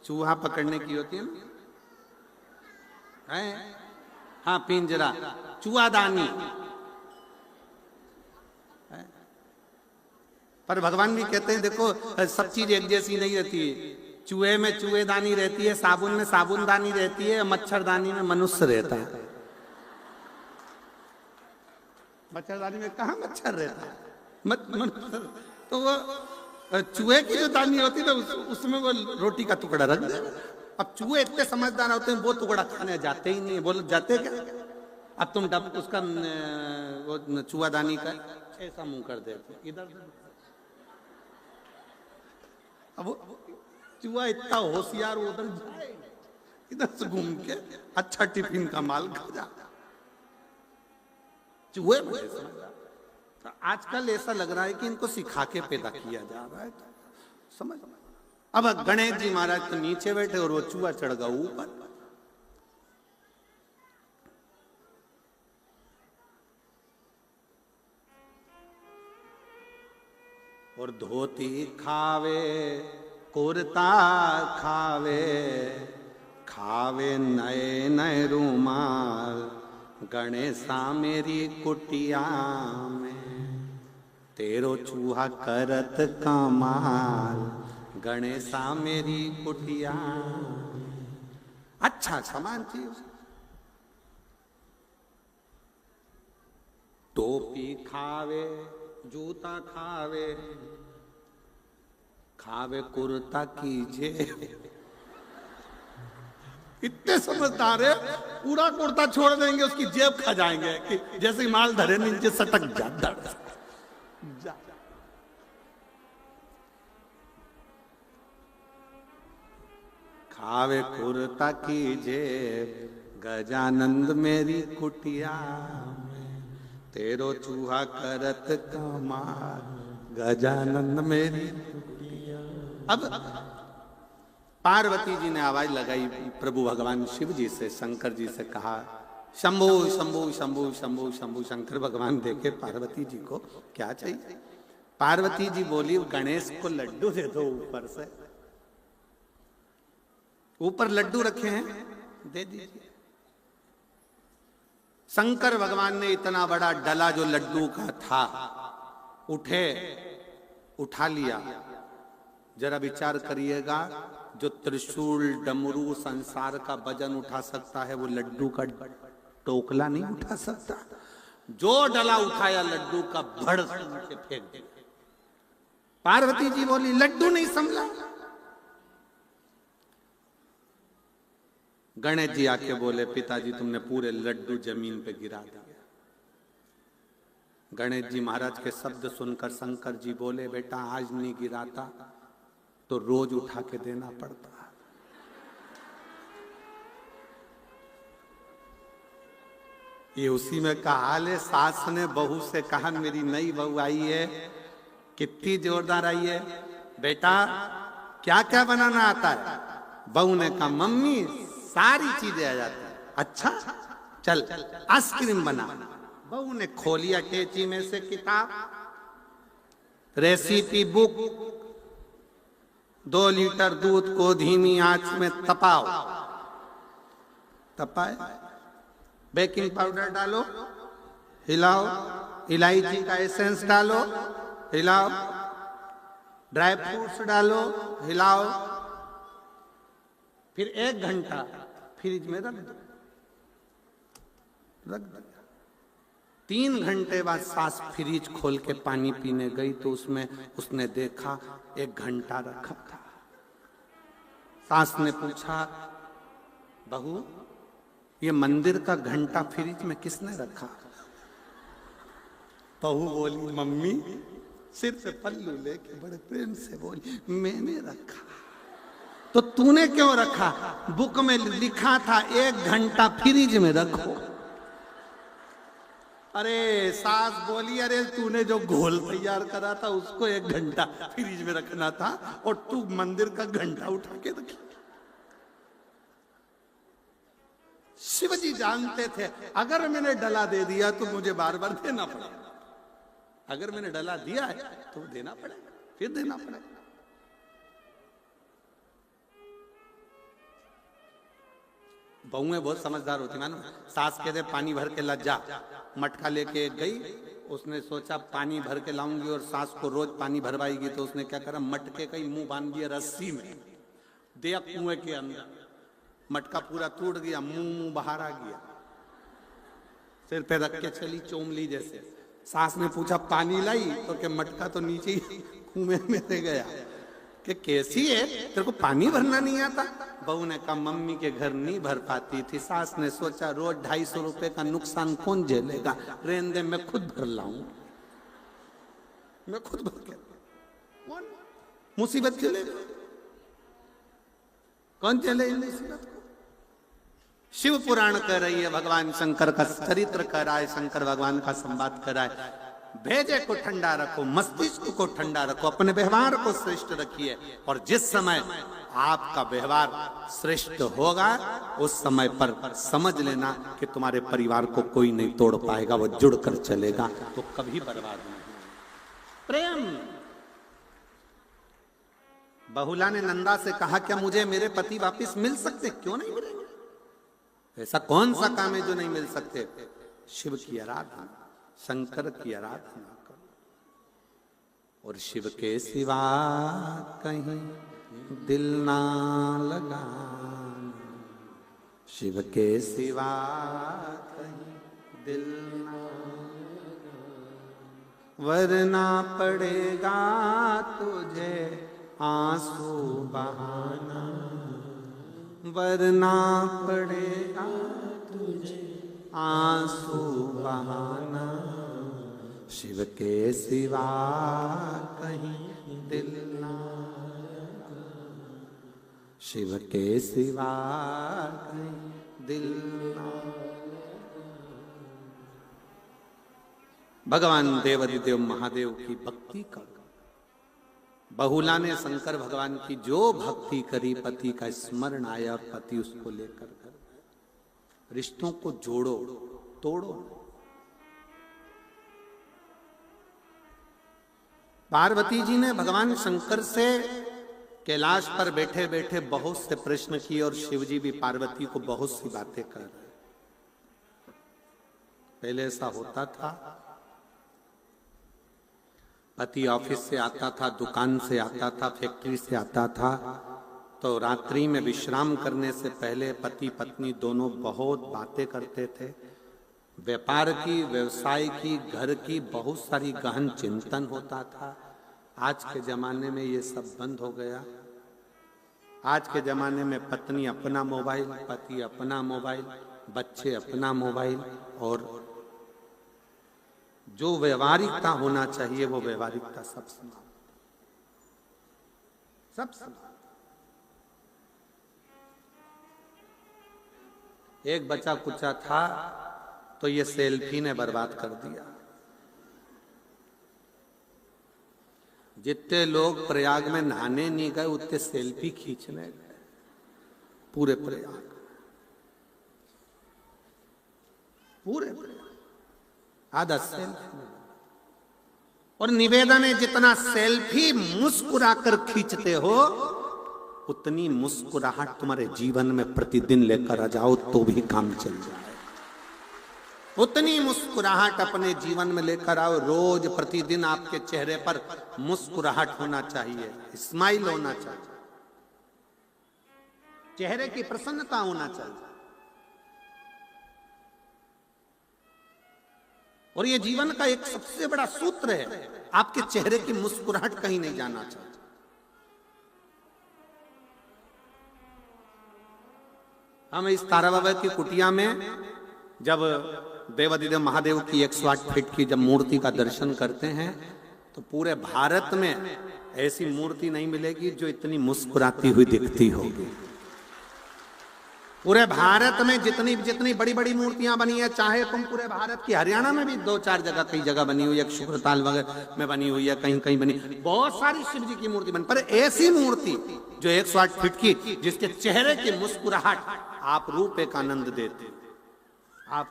A: चूहा पकड़ने की होती है ना, है? हाँ, पिंजरा, चूहादानी, पर भगवान भी कहते हैं देखो सब चीज एक जैसी नहीं रहती है। चूहे में चूहेदानी रहती है, साबुन में साबुनदानी रहती है, मच्छरदानी में मनुष्य रहता है। मच्छरदानी में कहाँ मच्छर रहता है? तो वो चूहे की जो दानी होती है ना उसमें वो रोटी का टुकड़ा रख दे। अब चूहे इतने समझदार होते हैं, वो टुकड़ा खाने जाते ही नहीं। बोलो जाते क्या? अब तुम उसका वो चूहादानी का ऐसा मुंह कर देते इधर। अब चूहा इतना होशियार, उधर जाए इधर से घूम के अच्छा टिफिन का माल खा जाता। चूहे बड़े समझदार। तो आजकल ऐसा लग रहा है कि इनको सिखा के पैदा किया जा रहा है। तो समझ। अब गणेश जी महाराज तो नीचे बैठे और वो चूहा चढ़ गया ऊपर। और धोती खावे कुर्ता खावे, खावे नए नए रूमाल, गणेशा मेरी कुटिया में तेरो चूहा करत कमाल, गणेशा मेरी कुटिया। अच्छा सामान चीज। टोपी खावे, जूता खावे, खावे कुर्ता की जेब। इतने समझदार है, पूरा कुर्ता छोड़ देंगे, उसकी जेब खा जाएंगे कि जैसे माल धरे नीचे सटक जा। खावे कुर्ता की जेब, गजानंद मेरी कुटिया में तेरो चूहा करत कमाल, गजानंद मेरी कुटिया। अब पार्वती जी ने आवाज लगाई प्रभु भगवान शिव जी से, शंकर जी से कहा शंभु शंभु शंभु शंभु शंभु। शंकर भगवान देखे पार्वती जी को, क्या चाहिए? पार्वती जी बोली गणेश को लड्डू दे दो ऊपर से। ऊपर लड्डू रखे हैं, दे दीजिए। शंकर भगवान ने इतना बड़ा डला जो लड्डू का था उठा लिया। जरा विचार करिएगा, जो त्रिशूल डमरू संसार का वजन उठा सकता है वो लड्डू का टोकला नहीं उठा सकता। जो डला उठाया लड्डू का भड़ से फेंक दिया। पार्वती जी बोली लड्डू नहीं संभला। गणेश जी आके बोले पिताजी तुमने पूरे लड्डू जमीन पे गिरा दिया। गणेश जी महाराज के शब्द सुनकर शंकर जी बोले बेटा आज नहीं गिराता तो रोज उठा के देना पड़ता। ये उसी में का हाल है। सास ने बहू से कहा, मेरी नई बहू आई है, कितनी जोरदार आई है, बेटा क्या क्या बनाना आता है? बहू ने कहा मम्मी सारी चीजें आ जाती है। अच्छा चल आइसक्रीम बना। बहू ने खोली अटैची में से किताब, रेसिपी बुक। 2 लीटर दूध को धीमी आंच में तपाओ। तपाए, बेकिंग पाउडर डालो, हिलाओ, इलायची का एसेंस डालो, हिलाओ, ड्राई फ्रूट्स डालो, हिलाओ, फिर 1 घंटा फ्रिज में रख दो। 3 घंटे बाद सास फ्रिज खोल के पानी पीने गई तो उसमें उसने देखा 1 घंटा रखा था। सास ने पूछा बहू ये मंदिर का घंटा फ्रिज में किसने रखा? बहू बोली मम्मी सिर से पल्लू लेके बड़े प्रेम से बोली मैंने रखा। तो तूने क्यों रखा? बुक में लिखा था 1 घंटा फ्रिज में रखो। अरे सास बोली अरे तूने जो घोल तैयार करा था उसको 1 घंटा फ्रिज में रखना था और तू मंदिर का घंटा उठा के रखी। शिवजी जानते थे अगर मैंने डला दे दिया तो मुझे बार बार देना पड़ेगा। अगर मैंने डला दिया है तो देना पड़ेगा, फिर देना पड़ेगा। बहुएं बहुत समझदार होती मानो। सास कहते पानी भर के ला जा, मटका लेके गई, उसने सोचा पानी भर के लाऊंगी और सास को रोज पानी भरवाएगी, तो उसने क्या करा, मटके का ही मुंह बांध दिया रस्सी में, दिया कुएं के अंदर, मटका पूरा टूट गया, मुंह बाहर आ गया, सिर पे रख के चली चोमली जैसे। सास ने पूछा पानी लाई, तो क्या मटका तो नीचे ही कुएं में रह गया, कि कैसी है, तेरे को पानी भरना नहीं आता। बहू ने कहा मम्मी के घर नहीं भर पाती थी। सास ने सोचा रोज 250 रुपए का नुकसान कौन झेलेगा, रहने दे मैं खुद भर लाऊं, मैं खुद भर के, कौन मुसीबत झेलेगा, कौन झेले मुसीबत को। शिव पुराण कर रही है, भगवान शंकर का चरित्र कर रहा है, शंकर भगवान का संवाद कर रहा है। भेजे को ठंडा रखो, मस्तिष्क को ठंडा रखो, अपने व्यवहार को श्रेष्ठ रखिए, और जिस समय आपका व्यवहार श्रेष्ठ होगा उस समय पर समझ लेना कि तुम्हारे परिवार को कोई नहीं तोड़ पाएगा, वो जुड़कर चलेगा, तो कभी बर्बाद नहीं। प्रेम। बहुला ने नंदा से कहा क्या मुझे मेरे पति वापस मिल सकते? क्यों नहीं मिलेंगे? ऐसा कौन सा काम है जो नहीं मिल सकते? शिव की आराधना, शंकर की आराधना करो, और शिव के सिवा कहीं दिल ना लगाना, शिव के सिवा कहीं दिल ना लगाना, वरना पड़ेगा तुझे आंसू बहाना, वरना पड़ेगा तुझे आंसू बहाना, शिव के सिवा कहीं दिल ना, शिव के सिवा कहीं दिल ना। भगवान देवाधिदेव महादेव की भक्ति कर। बहुला ने शंकर भगवान की जो भक्ति करी, पति का स्मरण आया और पति उसको लेकर घर। रिश्तों को जोड़ो, तोड़ो। पार्वती जी ने भगवान शंकर से कैलाश पर बैठे बैठे बहुत से प्रश्न किए, और शिव जी भी पार्वती को बहुत सी बातें कर रहे। पहले ऐसा होता था, पति ऑफिस से आता था, दुकान से आता था, फैक्ट्री से आता था, तो रात्रि में विश्राम करने से पहले पति पत्नी दोनों बहुत बातें करते थे। व्यापार की, व्यवसाय की, घर की बहुत सारी गहन चिंतन होता था। आज के जमाने में ये सब बंद हो गया। आज के जमाने में पत्नी अपना मोबाइल, पति अपना मोबाइल, बच्चे अपना मोबाइल, और जो व्यवहारिकता होना चाहिए वो व्यवहारिकता सब समाप्त, सब समाप्त। एक बच्चा कुचा था तो ये सेल्फी ने बर्बाद कर दिया। जितने लोग प्रयाग में नहाने नहीं गए उतने सेल्फी खींचने गए पूरे प्रयाग, पूरे प्रयाग आधा सेल्फी। और निवेदन है जितना सेल्फी मुस्कुराकर खींचते हो उतनी मुस्कुराहट तुम्हारे जीवन में प्रतिदिन लेकर आ जाओ तो भी काम चल जाए। उतनी मुस्कुराहट अपने जीवन में लेकर आओ। रोज प्रतिदिन आपके चेहरे पर मुस्कुराहट होना चाहिए, स्माइल होना चाहिए, चेहरे की प्रसन्नता होना चाहिए। और ये जीवन का एक सबसे बड़ा सूत्र है, आपके चेहरे की मुस्कुराहट कहीं नहीं जाना चाहिए। हम इस तारा बाबा की कुटिया में जब देवाधिदेव महादेव की 108 फीट की जब मूर्ति का दर्शन करते हैं तो पूरे भारत में ऐसी मूर्ति नहीं मिलेगी जो इतनी मुस्कुराती हुई दिखती होगी। पूरे भारत में जितनी जितनी बड़ी बड़ी मूर्तियां बनी है, चाहे तुम पूरे भारत की, हरियाणा में भी 2-4 जगह कई जगह बनी हुई है, शुक्रताल वगैरह में बनी हुई है, कहीं कहीं बनी, बहुत सारी शिव जी की मूर्ति बनी, पर ऐसी मूर्ति जो 108 फीट की जिसके चेहरे की मुस्कुराहट आप रूप एक आनंद देते, आप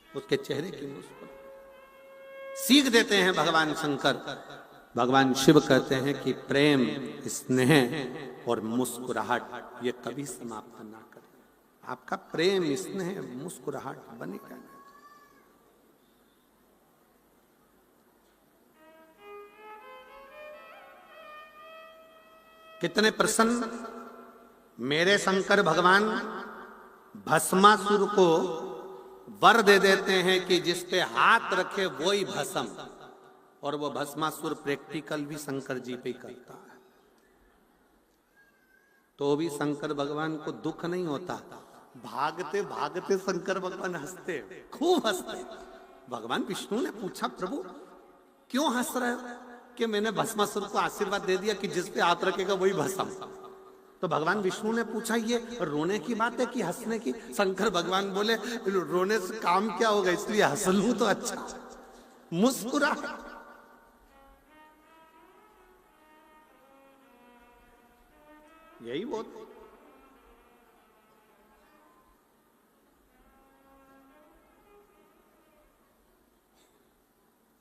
A: उसके चेहरे की मुस्कुराहट सीख देते हैं भगवान शंकर, भगवान शिव कहते हैं कि प्रेम, स्नेह और मुस्कुराहट ये कभी समाप्त ना करें। आपका प्रेम, स्नेह, मुस्कुराहट बनेगा। कितने प्रसन्न मेरे शंकर भगवान भस्मासुर को वर दे देते हैं कि जिस पे हाथ रखे वो ही भस्म, और वो भस्मासुर प्रैक्टिकल भी शंकर जी पे करता है। तो भी शंकर भगवान को दुख नहीं होता, भागते भागते शंकर भगवान हंसते, खूब हंसते। भगवान विष्णु ने पूछा, प्रभु क्यों हंस रहे हो? कि मैंने भस्मासुर को आशीर्वाद दे दिया कि जिस पे हाथ रखेगा वही भस्म। तो भगवान विष्णु ने पूछा, ये रोने की बात है कि हंसने की? शंकर भगवान बोले, रोने से काम क्या होगा, इसलिए हंस लूं तो अच्छा। मुस्कुरा, यही वो।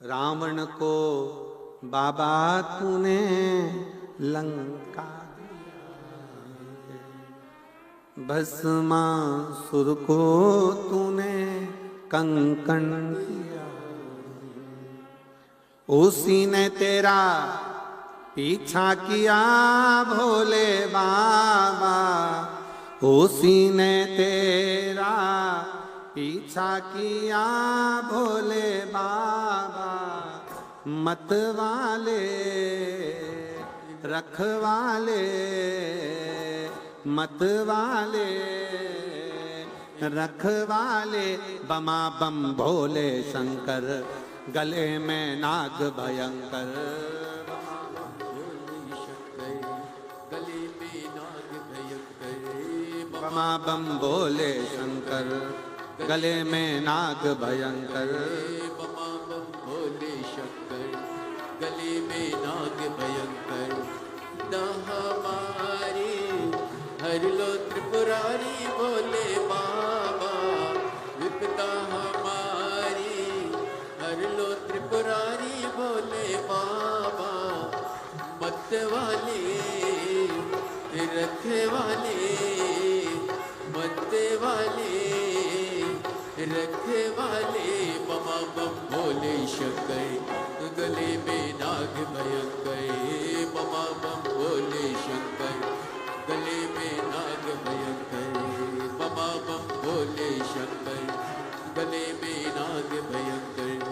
A: रावण को बाबा तूने लंका दिया, भस्मासुर को तूने कंकण किया, उसी ने तेरा पीछा किया भोले बाबा, उसी ने तेरा पीछा किया भोले बाबा। मत वाले रखवाले, मत वाले रखवाले, बमा बम भोले शंकर, गले में नाग भयंकर। बमा बम भोले शंकर, गले में नाग भयंकर।
B: बमा बम भोले शंकर, गले में नाग भयंकर। न हमारे हर लो त्रिपुरारी भोले बाबा, विपदा हमारी हर लो त्रिपुरारी भोले बाबा। मत वाले रखे वाले, मत वाले रखे वाले, बमा बम भोले शंकर, गले में नाग भयंकर। बमा बम भोले शंकर, गले में नाग भयंकर। बमा बम भोले शंकर, गले में नाग भयंकर।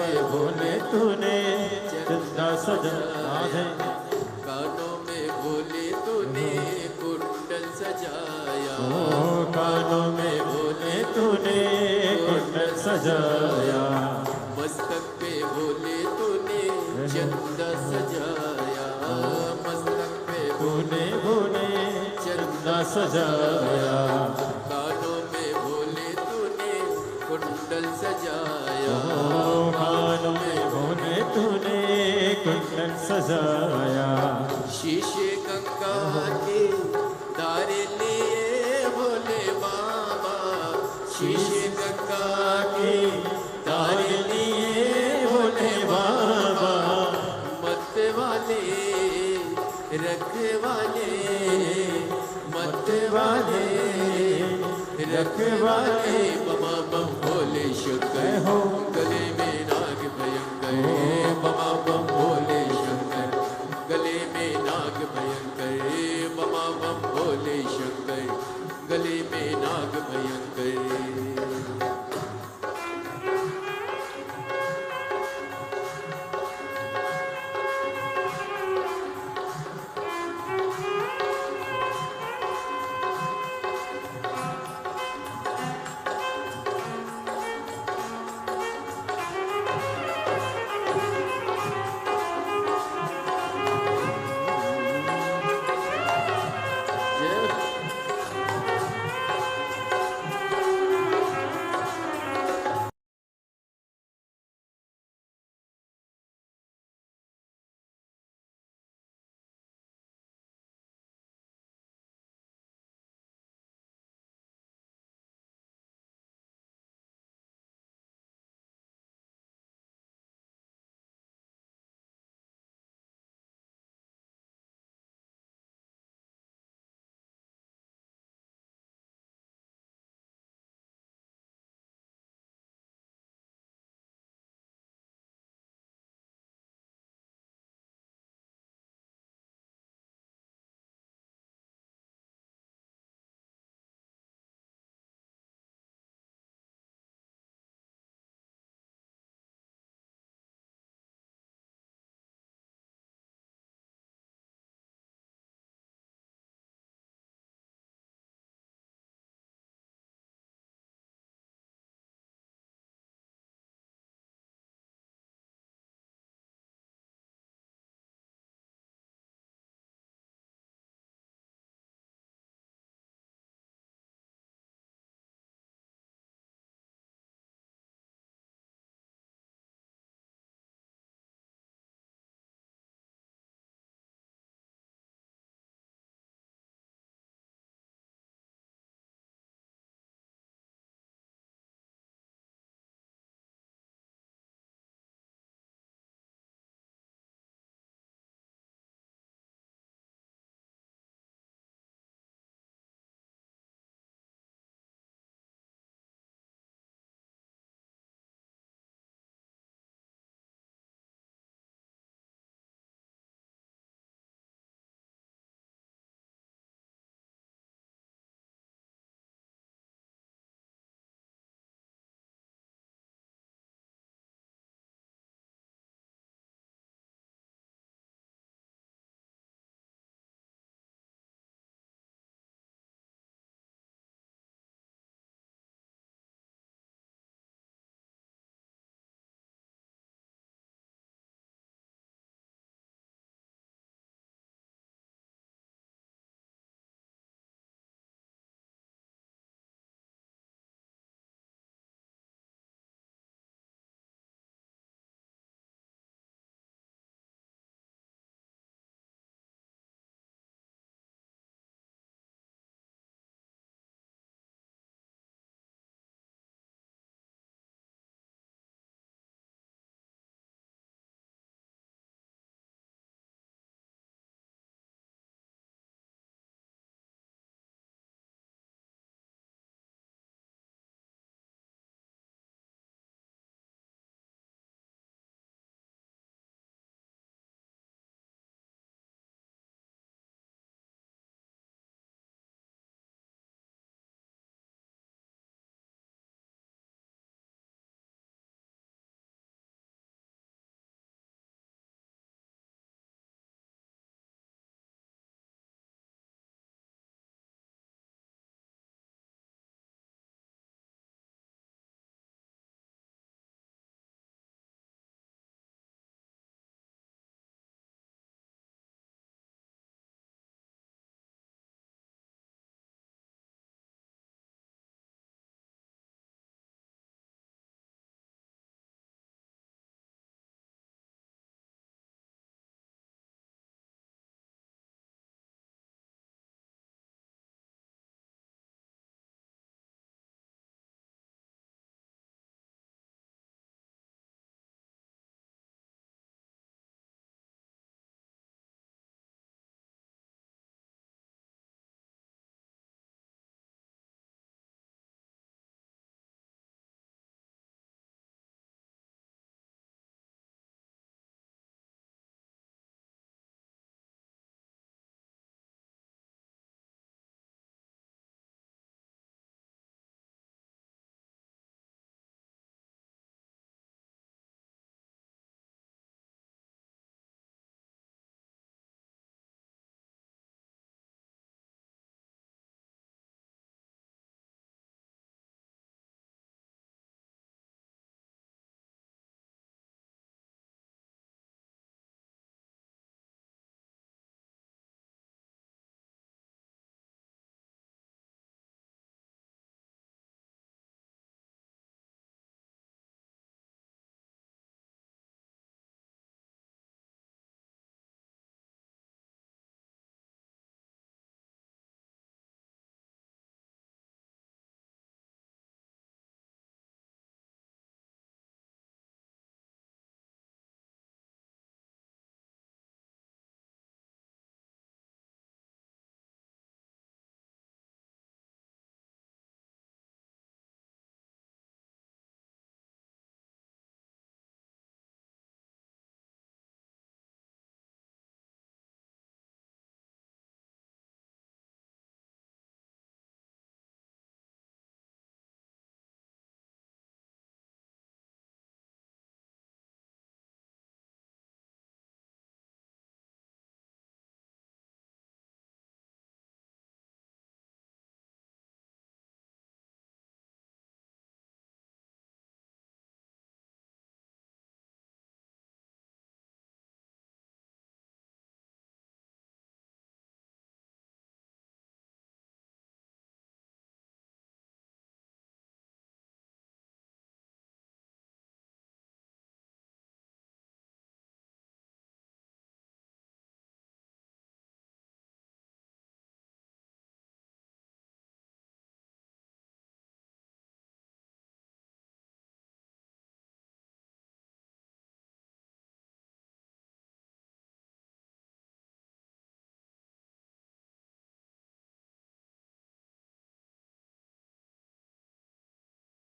C: में भोले तूने चंदा सजाया है।
B: कानों में भोले तूने कुंडल सजाया,
C: कानों में भोले तूने कुंडल सजाया।
B: मस्तक पे भोले तूने चंदा सजाया, मस्तक पे
C: तूने भोले चंदा सजाया।
B: कानों में भोले तूने कुंडल सजाया,
C: कानों में भोले तूने कुंडल सजाया।
B: शीशे गंगा के तारे लिए भोले बाबा, शीशे गंगा के तारे लिए भोले बाबा। मत वाले रखवाले, मत वाले रखवाले, बमा बम भोले शंकर हो, गले में नाग भयंकर, बमा बम भोले शंकर, गले में नाग भयंकर, बमा बम भोले शंकर, गले में नाग भयंकर।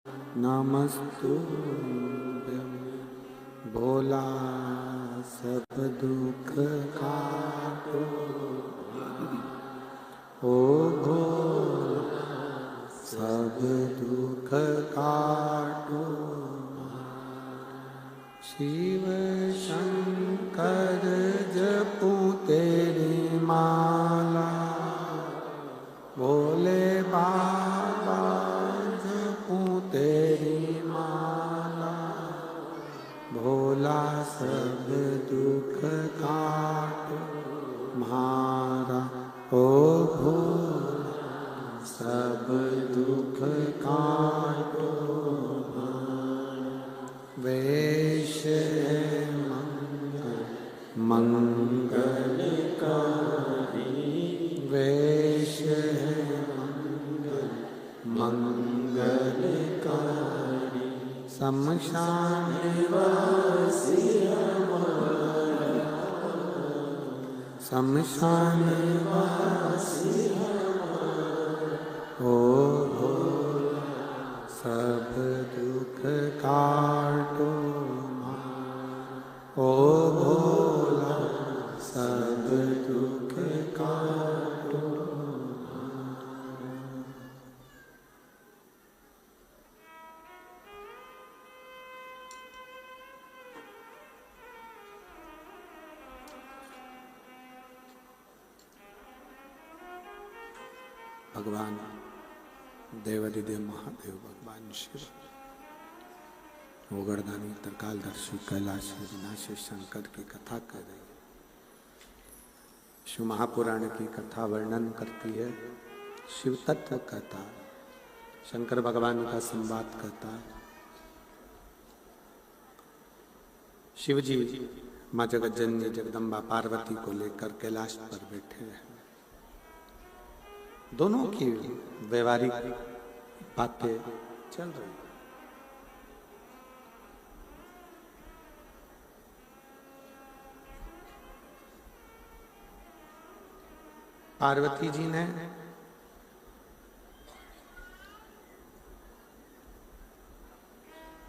A: नमस्तुभ्यं भोला सब दुख काटो। ओ भोला सब दुख काटो। शिव शंकर जपूं तेरी माला, भोले बाबा जपूं तेरी माला। भोला सब दुख काटो म्हारा। ओ भोला सब दुख काटो म्हारा। वेश है मंगलकारी, वेश है मंगलकारी। शमशान वासी हमारा, शमशान वासी हमारा। ओ भोला सब दुख काटो म्हारा। ओ भोला सब दुख काटो। भगवान देवादिदेव महादेव भगवान शिव, ओगरदानी त्रिकालदर्शी कैलाश विनाशी शंकर की कथा कर रही है। शिव महापुराण की कथा वर्णन करती है, शिव तत्व कहता है, शंकर भगवान का संवाद कहता है। शिव जी माँ जगज्जननी जगदम्बा पार्वती को लेकर कैलाश पर बैठे हैं। दोनों की व्यवहारिक बातें चल रही। पार्वती जी ने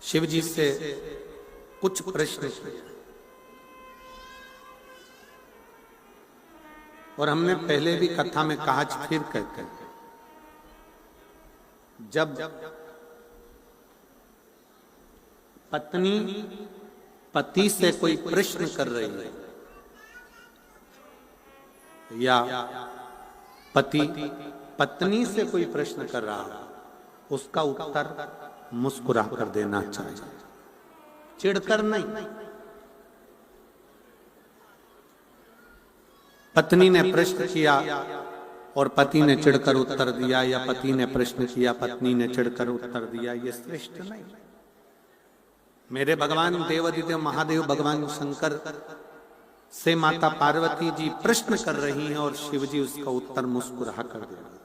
A: शिव जी से कुछ प्रश्न किए और हमने पहले भी कथा में कहा, फिर कहते हैं, जब पत्नी पति से कोई प्रश्न कर रही है या पति पत्नी से कोई प्रश्न कर रहा है, उसका उत्तर मुस्कुरा कर देना चाहिए, चिढ़कर नहीं। पत्नी ने प्रश्न किया और पति ने चिढ़कर उत्तर दिया, या पति ने प्रश्न किया पत्नी ने चिढ़कर उत्तर दिया, ये श्रेष्ठ नहीं। मेरे भगवान देवादिदेव महादेव भगवान शंकर से माता पार्वती जी प्रश्न कर रही हैं और शिव जी उसका उत्तर मुस्कुरा कर दे रहे हैं।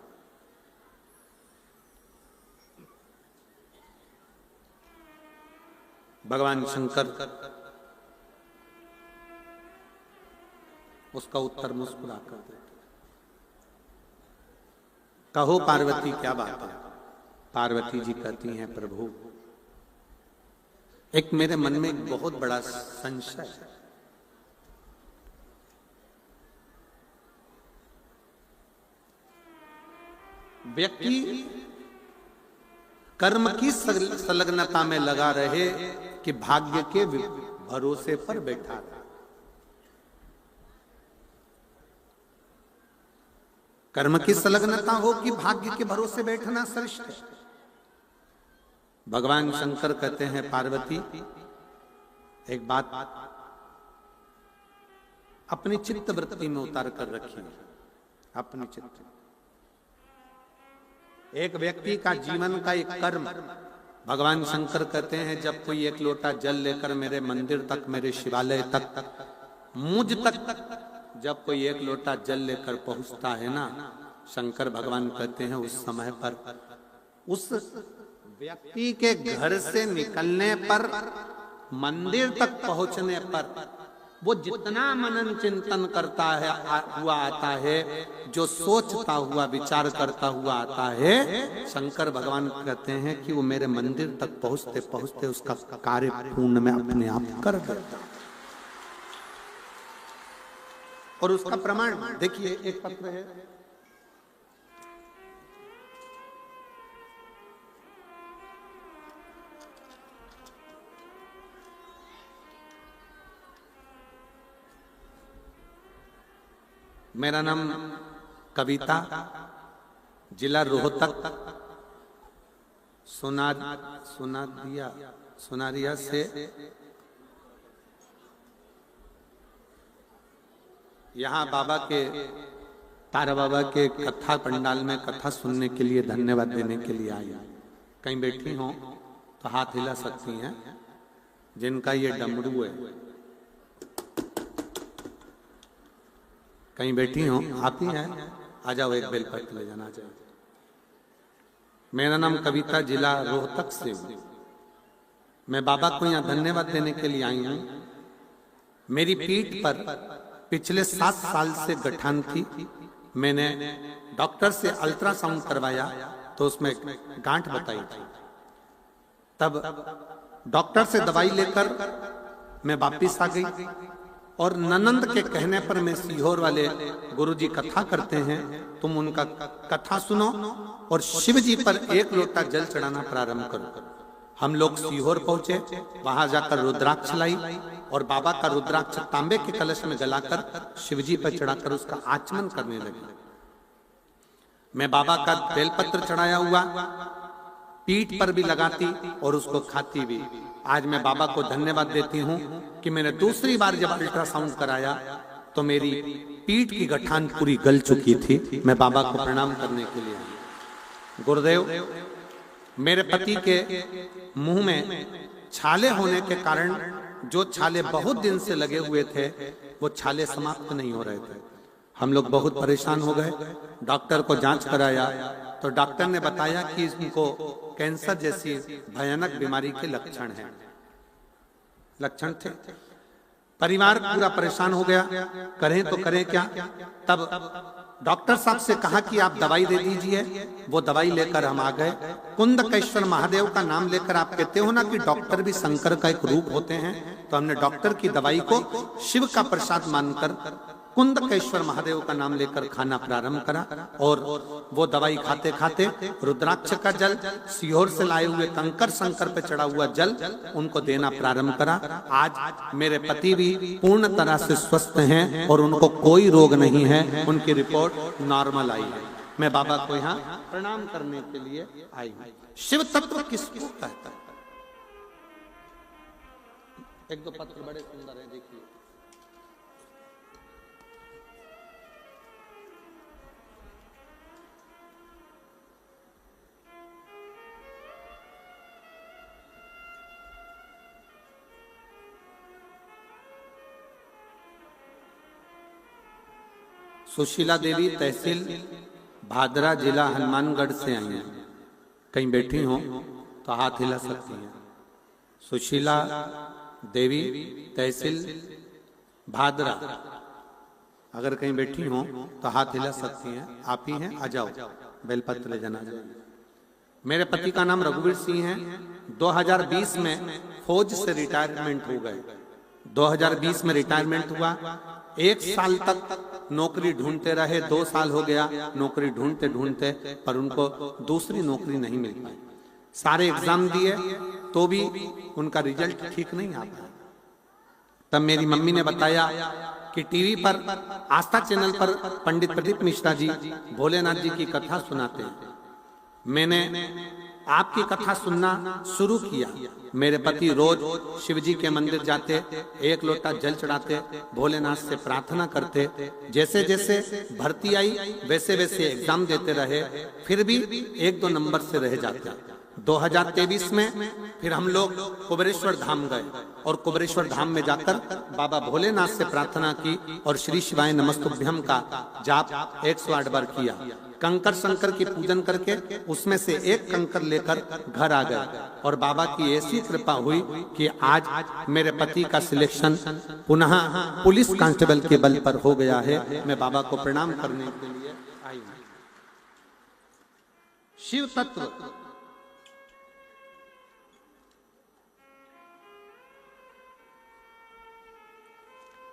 A: भगवान शंकर उसका उत्तर मुस्कुरा कर देते। कहो पार्वती क्या बात है? पार्वती जी कहती हैं, प्रभु एक मेरे मन में एक बहुत बड़ा संशय है। व्यक्ति कर्म की संलग्नता में लगा रहे कि भाग्य के भरोसे पर बैठा रहे। कर्म की संलग्नता हो कि भाग्य के भरोसे बैठना श्रेष्ठ है। भगवान शंकर कहते हैं, पार्वती एक बात अपनी चित्त वृत्ति में उतार कर रखिए। अपनी चित्त, एक व्यक्ति का जीवन का एक कर्म, भगवान शंकर कहते हैं, जब कोई एक लोटा जल लेकर मेरे मंदिर तक, मेरे शिवालय तक, मुझ तक जब कोई एक लोटा जल लेकर पहुंचता है ना, शंकर भगवान कहते हैं उस समय पर, उस व्यक्ति के घर से निकलने पर, मंदिर तक पहुंचने पर वो जितना मनन चिंतन करता है हुआ आता है, जो सोचता हुआ विचार करता हुआ आता है, शंकर भगवान कहते हैं कि वो मेरे मंदिर तक पहुंचते पहुंचते उसका कार्य पूर्ण में अपने आप कर देता। और उसका प्रमाण देखिए, एक पत्र है, मेरा नाम कविता, जिला रोहतक, सुनारिया से यहाँ बाबा के, तारा बाबा के कथा पंडाल में कथा सुनने के लिए, धन्यवाद देने के लिए आई। कहीं बैठी हो तो हाथ हिला सकती हैं जिनका ये डमरू है। कहीं बैठी हो, आप ही हैं, आ जाओ, एक बेलपत्र ले जाना चाहिए। मेरा नाम कविता, जिला रोहतक से हूं। मैं बाबा को यहाँ धन्यवाद देने के लिए आई हूँ। मेरी पीठ पर पिछले 7 साल से गठान थी। मैंने डॉक्टर से अल्ट्रासाउंड करवाया तो उसमें गांठ बताई थी। तब डॉक्टर से दवाई लेकर मैं वापिस आ गई और ननंद के कहने पर मैं सीहोर वाले गुरुजी कथा करते हैं, तुम उनका कथा सुनो और शिव जी पर 1 लोटा जल चढ़ाना प्रारंभ करो। हम लोग सीहोर पहुंचे, वहां जाकर रुद्राक्ष लाई और बाबा का रुद्राक्ष तांबे के कलश में जलाकर शिव जी पर चढ़ाकर उसका आचमन करने लगे। मैं बाबा का बेलपत्र चढ़ाया हुआ पीठ पर भी लगाती और उसको खाती भी। आज मैं बाबा को धन्यवाद देती हूँ कि मैंने दूसरी बार जब अल्ट्रासाउंड कराया तो मेरी पीठ की गठान पूरी गल चुकी थी। मैं बाबा को प्रणाम करने के लिए आई। गुरुदेव, मेरे पति के मुंह में छाले होने के कारण जो छाले बहुत दिन से लगे हुए थे वो छाले समाप्त नहीं हो रहे थे। हम लोग बहुत परेशान हो गए। डॉक्टर को जांच कराया तो डॉक्टर ने बताया कि इनको कैंसर जैसी भयानक बीमारी के लक्षण थे। परिवार पूरा परेशान हो गया, करें तो करें क्या। तब डॉक्टर साहब से कहा कि आप दवाई दे दीजिए। वो दवाई लेकर हम आ गए। कुंदकेश्वर महादेव का नाम लेकर, आप कहते हो ना कि डॉक्टर भी शंकर का एक रूप होते हैं, तो हमने डॉक्टर की दवाई को शिव का प्रसाद मानकर कुंदकेश्वर महादेव का नाम लेकर खाना प्रारंभ करा और वो दवाई खाते खाते रुद्राक्ष का जल, सीहोर से लाए हुए कंकर शंकर पे चढ़ा हुआ जल उनको देना प्रारंभ करा। आज मेरे पति भी पूर्ण तरह से स्वस्थ हैं और उनको कोई रोग नहीं है, उनकी रिपोर्ट नॉर्मल आई है। मैं बाबा को यहाँ प्रणाम करने के लिए आई हूँ। शिव तत्व किसको कहता है? एक दो पत्र बड़े सुंदर है, देखिए। सुशीला देवी, तहसील भादरा, जिला हनुमानगढ़ से आई हैं। कहीं बैठी हो तो हाथ हिला सकती हैं। सुशीला देवी, तहसील भादरा, अगर कहीं बैठी हो तो हाथ हिला सकती हैं। आप ही हैं, आ जाओ, बेलपत्र ले जाना। मेरे पति का नाम रघुवीर सिंह है। 2020 में फौज से रिटायरमेंट हो गए। 2020 में रिटायरमेंट हुआ। 1 साल तक नौकरी ढूंढते रहे। 2 साल हो गया नौकरी ढूंढते ढूंढते, पर उनको दूसरी नौकरी नहीं मिल पाई। सारे एग्जाम दिए तो भी उनका रिजल्ट ठीक नहीं आ पाया। तब मेरी मम्मी ने बताया कि टीवी पर आस्था चैनल पर पंडित प्रदीप मिश्रा जी भोलेनाथ जी की कथा सुनाते हैं। मैंने आपकी कथा सुनना शुरू किया। मेरे पति रोज शिव जी के मंदिर जाते, 1 लोटा जल चढ़ाते, भोलेनाथ से प्रार्थना करते। जैसे जैसे भर्ती आई वैसे वैसे एग्जाम देते रहे, फिर भी 1-2 नंबर से रह जाते। 2023 में फिर हम लोग कुबेरेश्वर धाम गए और कुबेरेश्वर धाम में जाकर बाबा भोलेनाथ से प्रार्थना की और श्री शिवाय नमस्तुभ्यम का जाप 108 बार किया। कंकर शंकर की पूजन करके उसमें से एक कंकर लेकर घर आ गए और बाबा की ऐसी कृपा हुई कि आज मेरे पति का सिलेक्शन पुनः पुलिस कांस्टेबल के बल पर हो गया है। मैं बाबा को प्रणाम करने के लिए आई हूं। शिव तत्व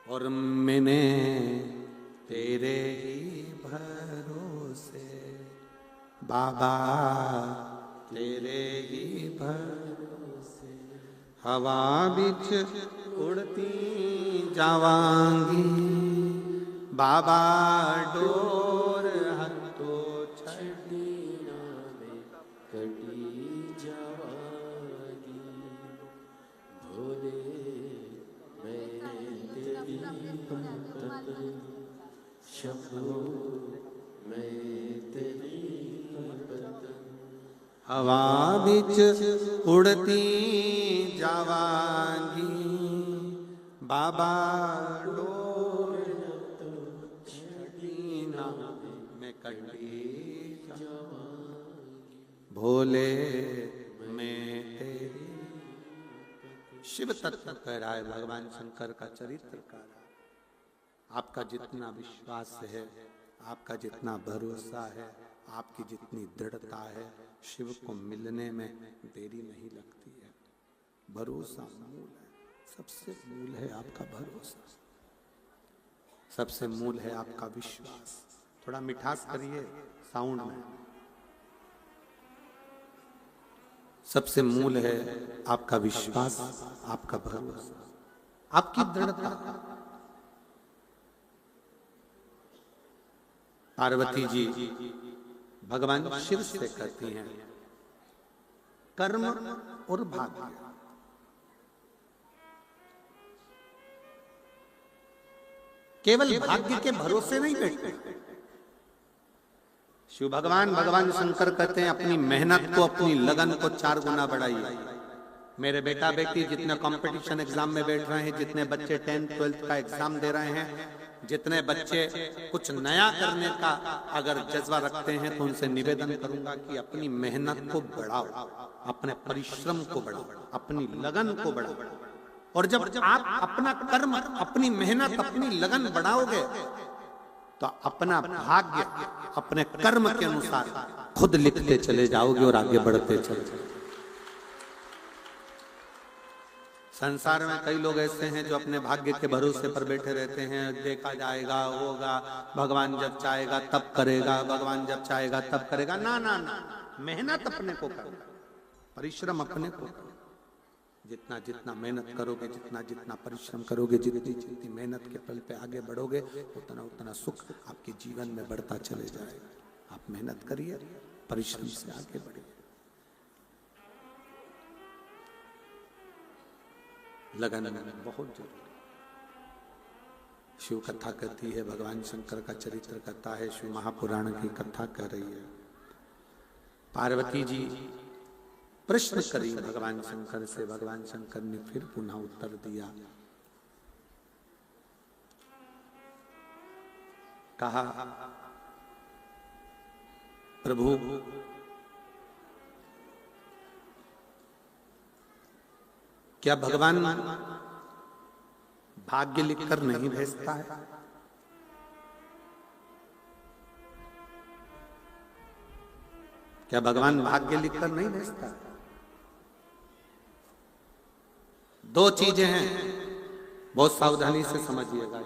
A: और मैंने तेरे ही भरोसे बाबा तेरे ही भरोसे हवा बिच उड़ती जावांगी बाबा डोर हतो छड़ी
B: नामे कटी जावागी भोले मैं तेरी भगत शंभो मैं तेरी भगत
A: हवा बिच उड़ती जावांगी बाबा डोर छड़ी नामे में कटी भोले मैं तेरी। शिव तत्व कह रहा है भगवान शंकर का चरित्र का। आपका जितना विश्वास है, आपका जितना भरोसा है, आपकी जितनी दृढ़ता है, शिव को मिलने में देरी नहीं लगती है। भरोसा मूल है, सबसे मूल है आपका भरोसा, सबसे मूल है आपका विश्वास। थोड़ा मिठास करिए साउंड में। सबसे मूल है आपका विश्वास, आपका भरोसा, आपकी दृढ़ता। पार्वती जी भगवान शिव से कहती हैं कर्म और भाग्य। केवल भाग्य के भरोसे नहीं बैठते। शिव भगवान शंकर कहते हैं अपनी मेहनत को, अपनी लगन को 4 गुना बढ़ाइए। मेरे बेटा बेटी जितने कंपटीशन एग्जाम में बैठ रहे हैं, जितने बच्चे 10th 12th का एग्जाम दे रहे हैं, जितने बच्चे कुछ नया करने का अगर जज्बा रखते हैं, तो उनसे निवेदन करूंगा कि अपनी मेहनत को बढ़ाओ, अपने परिश्रम को बढ़ाओ, अपनी लगन को बढ़ाओ। और जब आप अपना कर्म, अपनी मेहनत, अपनी लगन बढ़ाओगे तो अपना भाग्य अपने कर्म के अनुसार खुद लिखते चले जाओगे और आगे बढ़ते चले जाओगे। संसार में कई लोग ऐसे हैं जो अपने भाग्य के भरोसे पर बैठे रहते हैं। देखा जाएगा, होगा, भगवान जब चाहेगा तब करेगा, भगवान जब चाहेगा तब करेगा। ना ना ना, मेहनत अपने को करो, परिश्रम अपने को करो। जितना जितना मेहनत करोगे, जितना जितना परिश्रम करोगे, जितनी जितनी मेहनत के पल पे आगे बढ़ोगे, उतना उतना सुख आपके जीवन में बढ़ता चले जाएगा। आप मेहनत करिए, परिश्रम से आगे बढ़िए। लगन बहुत जरूरी। शिव कथा कहती है, भगवान शंकर का चरित्र कथा है, शिव महापुराण की कथा कह रही है। पार्वती जी प्रश्न करी भगवान शंकर से, भगवान शंकर ने फिर पुनः उत्तर दिया। कहा, प्रभु क्या भगवान भाग्य लिखकर नहीं भेजता है? क्या भगवान भाग्य लिखकर नहीं भेजता? 2 चीजें हैं, बहुत सावधानी से समझिएगा।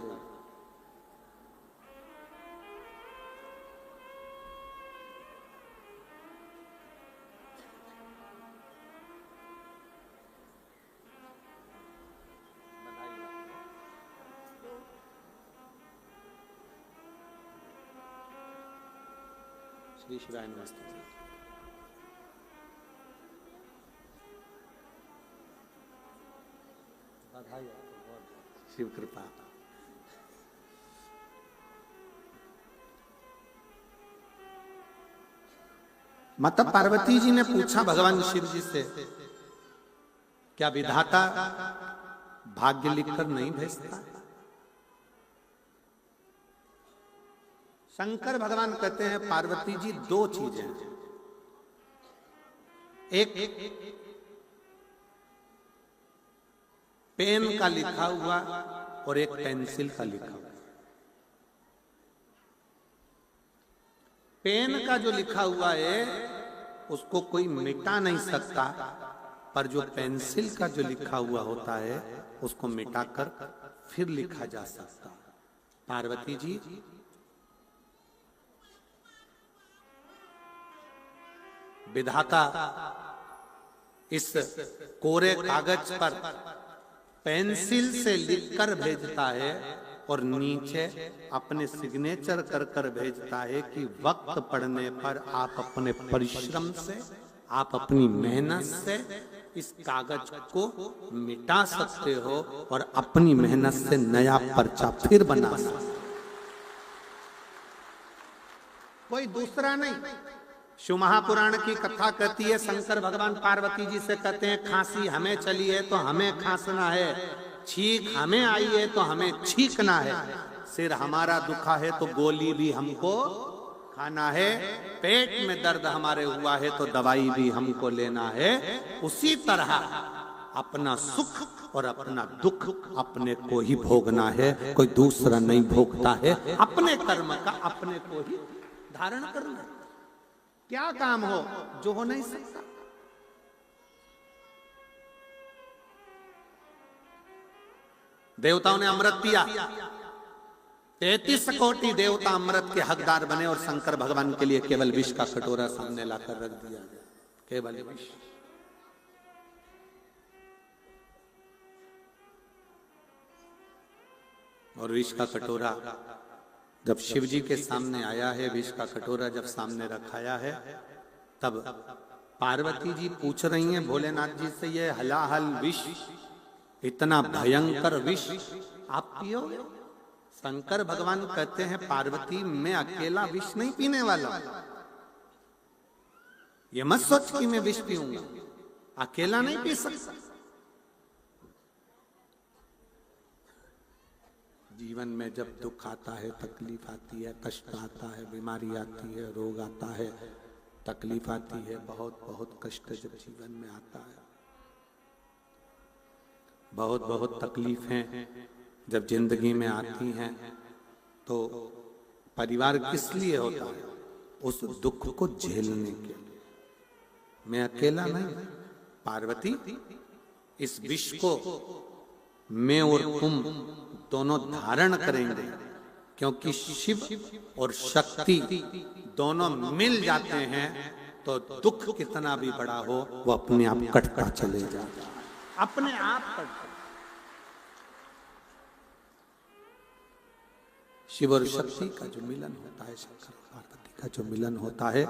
A: श्री शिवाय नमस्ते। शिव कृपा। माता पार्वती जी ने पूछा भगवान शिव जी से, क्या विधाता भाग्य लिखकर नहीं भेजता? शंकर भगवान कहते हैं पार्वती जी दो चीजें हैं, एक पेन का लिखा हुआ और एक पेंसिल का लिखा हुआ। पेन का जो लिखा हुआ है उसको कोई मिटा नहीं सकता, पर जो पेंसिल का जो लिखा हुआ होता है उसको मिटाकर फिर लिखा जा सकता। पार्वती जी विधाता इस कोरे कागज पर पेंसिल से लिखकर भेजता है और नीचे अपने सिग्नेचर कर कर भेजता है कि वक्त पड़ने पर आप अपने परिश्रम से, आप अपनी मेहनत से इस कागज को मिटा सकते हो और अपनी मेहनत से नया पर्चा फिर बना सकते हो। कोई दूसरा नहीं। शिव महापुराण की कथा कहती है, शंकर भगवान पार्वती जी से कहते हैं खांसी हमें चली है तो हमें खांसना है, छींक हमें आई है तो हमें छींकना है, सिर हमारा दुखा है तो गोली भी हमको खाना है, पेट में दर्द हमारे हुआ है तो दवाई भी हमको लेना है। उसी तरह अपना सुख और अपना दुख अपने को ही भोगना है, कोई दूसरा नहीं भोगता है। अपने कर्म का अपने को ही धारण करना। क्या काम हो जो हो नहीं सकता। देवताओं ने अमृत पिया, 33 कोटि देवता अमृत के हकदार बने और शंकर भगवान के लिए केवल विष का कटोरा सामने लाकर रख दिया गया, केवल विष। और विष का कटोरा जब शिव जी के सामने आया है, विष का कटोरा जब सामने रखाया है, तब पार्वती जी पूछ रही हैं भोलेनाथ जी से, ये हलाहल विष, इतना भयंकर विष आप पियोगे? शंकर भगवान कहते हैं पार्वती मैं अकेला विष नहीं पीने वाला, ये मत सोच कि मैं विष पीऊंगा, अकेला नहीं पी सकता। जीवन में जब दुख आता है, तकलीफ आती है, कष्ट आता है, बीमारी आती है, रोग आता है, तकलीफ आती है, बहुत बहुत कष्ट जब जीवन में आता है, बहुत बहुत तकलीफें जब जिंदगी में आती हैं, तो परिवार किस लिए होता है? उस दुख को झेलने के लिए। मैं अकेला नहीं, पार्वती इस विष को मैं और तुम दोनों धारण करेंगे, क्योंकि शिव और शक्ति दोनों मिल जाते हैं तो दुख कितना भी बड़ा हो वो अपने आप कटता चले जाता, अपने आप कटता। शिव और शक्ति का जो मिलन होता है, शंकर और पार्वती का जो मिलन होता है,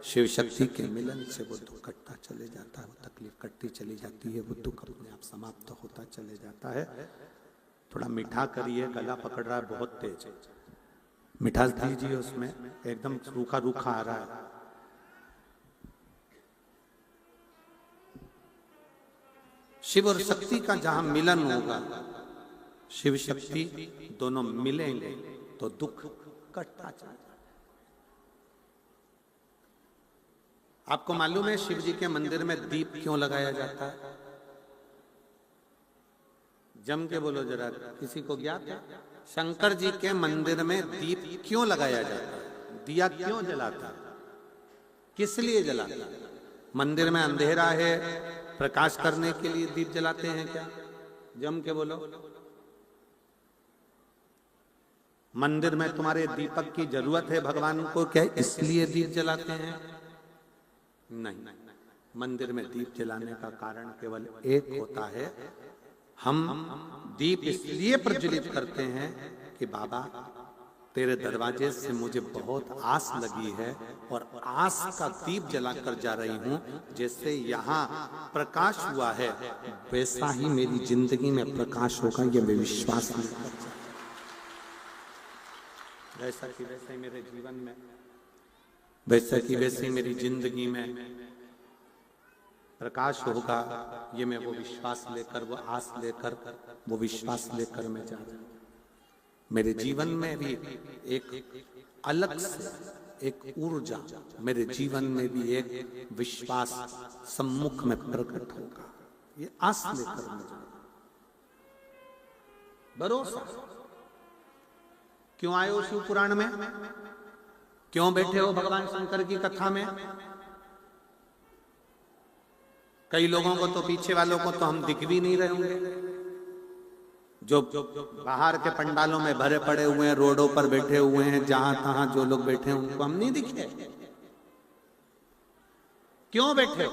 A: शिव शक्ति के मिलन से वो दुख कटता चले जाता है, वो तकलीफ कटती चली जाती है, वो दुख अपने आप समाप्त होता चले जाता है। थोड़ा मीठा करिए, गला पकड़ रहा है बहुत तेज, मिठास दीजिए उसमें, एकदम रूखा रूखा आ रहा है। शिव और शक्ति का जहां मिलन होगा, शिव शक्ति दोनों मिलेंगे तो दुख कटता चला। आपको मालूम है शिव जी के मंदिर में दीप क्यों लगाया जाता है? जम के बोलो जरा, किसी को ज्ञात है? शंकर जी के मंदिर में दीप क्यों लगाया जाता है? दिया क्यों जलाता है? किस लिए जलाता है? मंदिर में अंधेरा है, प्रकाश करने के लिए दीप जलाते हैं क्या? जम के बोलो। मंदिर में तुम्हारे दीपक की जरूरत है भगवान को क्या इसलिए दीप जलाते हैं? नहीं, मंदिर में दीप जलाने का कारण केवल एक होता है, हम दीप इसलिए प्रज्वलित करते हैं कि बाबा तेरे दरवाजे से मुझे बहुत आस लगी है और आस का दीप जलाकर जा रही हूं, जैसे यहाँ प्रकाश हुआ है वैसा ही मेरी जिंदगी में प्रकाश होगा, ये मैं विश्वास नहीं करता। जैसा कि वैसे मेरे जीवन में वैसे की वैसी मेरी जिंदगी में प्रकाश होगा, ये मैं वो विश्वास लेकर, वो आस लेकर, वो विश्वास लेकर मैं जा रहा हूं। मेरे जीवन में भी एक अलग से एक ऊर्जा, मेरे जीवन में भी एक विश्वास सम्मुख में प्रकट होगा, ये आस लेकर मैं जा रहा हूं। भरोसा। क्यों आए हो शिव पुराण में? क्यों बैठे हो भगवान शंकर की कथा में? कई लोगों को तो, पीछे वालों को तो हम दिख भी नहीं रहे होंगे, जो बाहर के पंडालों में भरे पड़े हुए हैं, रोडों पर बैठे हुए हैं, जहां तहां जो लोग बैठे हैं उनको हम नहीं दिखे। क्यों बैठे हो?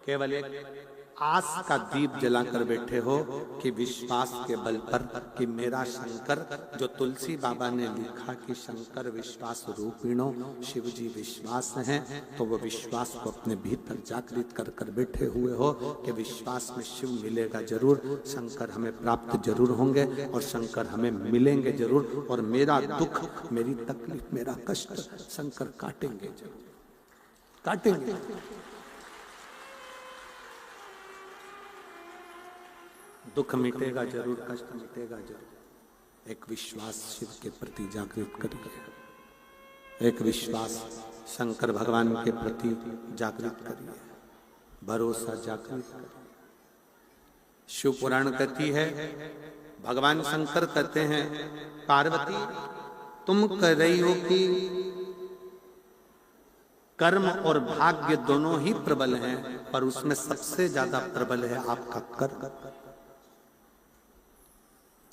A: केवल एक आस का दीप जलाकर बैठे हो कि विश्वास के बल पर कि मेरा शंकर, जो तुलसी बाबा ने लिखा कि शंकर विश्वास रूपिणो, शिव जी विश्वास हैं, तो वो विश्वास को अपने भीतर जागृत कर कर बैठे हुए हो कि विश्वास में शिव मिलेगा जरूर, शंकर हमें प्राप्त जरूर होंगे और शंकर हमें मिलेंगे जरूर, और मेरा दुख, मेरी तकलीफ, मेरा कष्ट शंकर काटेंगे जरूर, काटेंगे। दुख मिटेगा जरूर, कष्ट मिटेगा जरूर। एक विश्वास शिव के प्रति जागृत करिए, एक विश्वास शंकर भगवान के प्रति जागृत करिए, भरोसा जागृत करिए। शिव पुराण कहती है, भगवान शंकर कहते हैं, पार्वती तुम कह रही हो कि कर्म और भाग्य दोनों ही प्रबल हैं, पर उसमें सबसे ज्यादा प्रबल है आपका कर्म,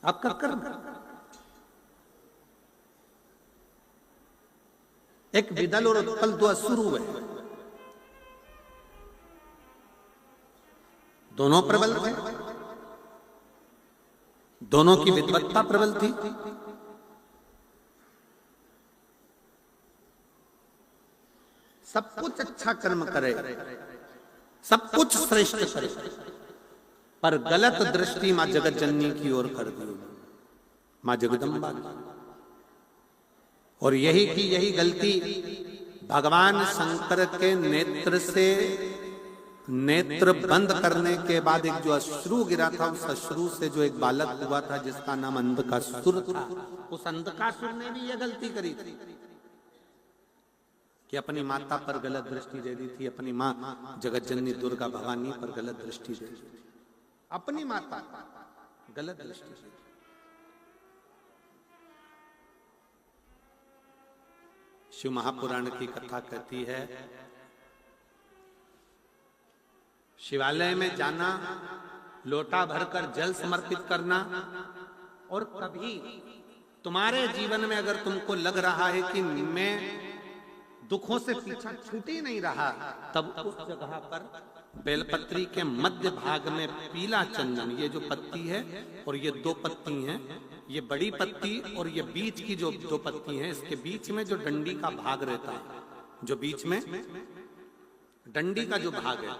A: आपका कर्म। एक विदल और उत्पल दो असुरु है, दोनों प्रबल थे, दोनों की विद्वत्ता प्रबल थी। सब कुछ अच्छा कर्म करे, सब कुछ श्रेष्ठ करे, पर गलत दृष्टि मां जगत जननी की ओर कर दी, मां जगदम्बा की। और यही की यही गलती भगवान शंकर के नेत्र से नेत्र बंद करने के बाद एक जो अश्रु गिरा था, उस अश्रु से जो एक बालक हुआ था जिसका नाम अंधकासुर था, उस अंधकासुर ने भी यह गलती करी थी कि अपनी माता पर गलत दृष्टि दे दी थी, अपनी मां जगत जननी दुर्गा भवानी पर गलत दृष्टि दे दी थी, अपनी माता गलत दृष्टि से। शिव महापुराण की कथा कहती है, शिवालय में जाना, लोटा भरकर जल समर्पित करना, और कभी तुम्हारे जीवन में अगर तुमको लग रहा है कि मैं दुखों से पीछा छूट ही नहीं रहा, तब उस जगह पर बेलपत्री के मध्य भाग में पीला चंदन, ये जो पत्ती है और ये दो पत्ती हैं, ये बड़ी पत्ती और ये बीच की जो दो पत्ती हैं, इसके बीच में जो डंडी का भाग रहता है, जो बीच में डंडी का जो भाग है,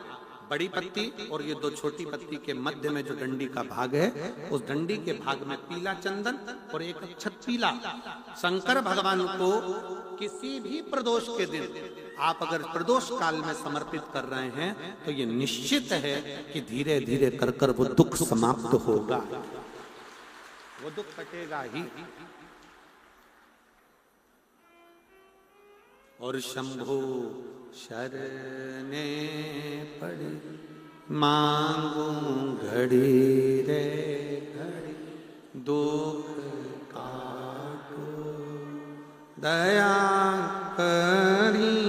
A: बड़ी पत्ती और ये दो छोटी पत्ती के मध्य में जो डंडी का भाग है, उस डंडी के भाग में पीला चंदन और एक अक्षत पीला। शंकर भगवान को किसी भी प्रदोष के दिन आप अगर प्रदोष काल में समर्पित कर रहे हैं, तो ये निश्चित है कि धीरे धीरे कर कर वो दुख समाप्त होगा, वो दुख कटेगा ही। और शंभो शरणे पड़ी मांगू घड़ी रे घड़ी, दुख काटो दया करी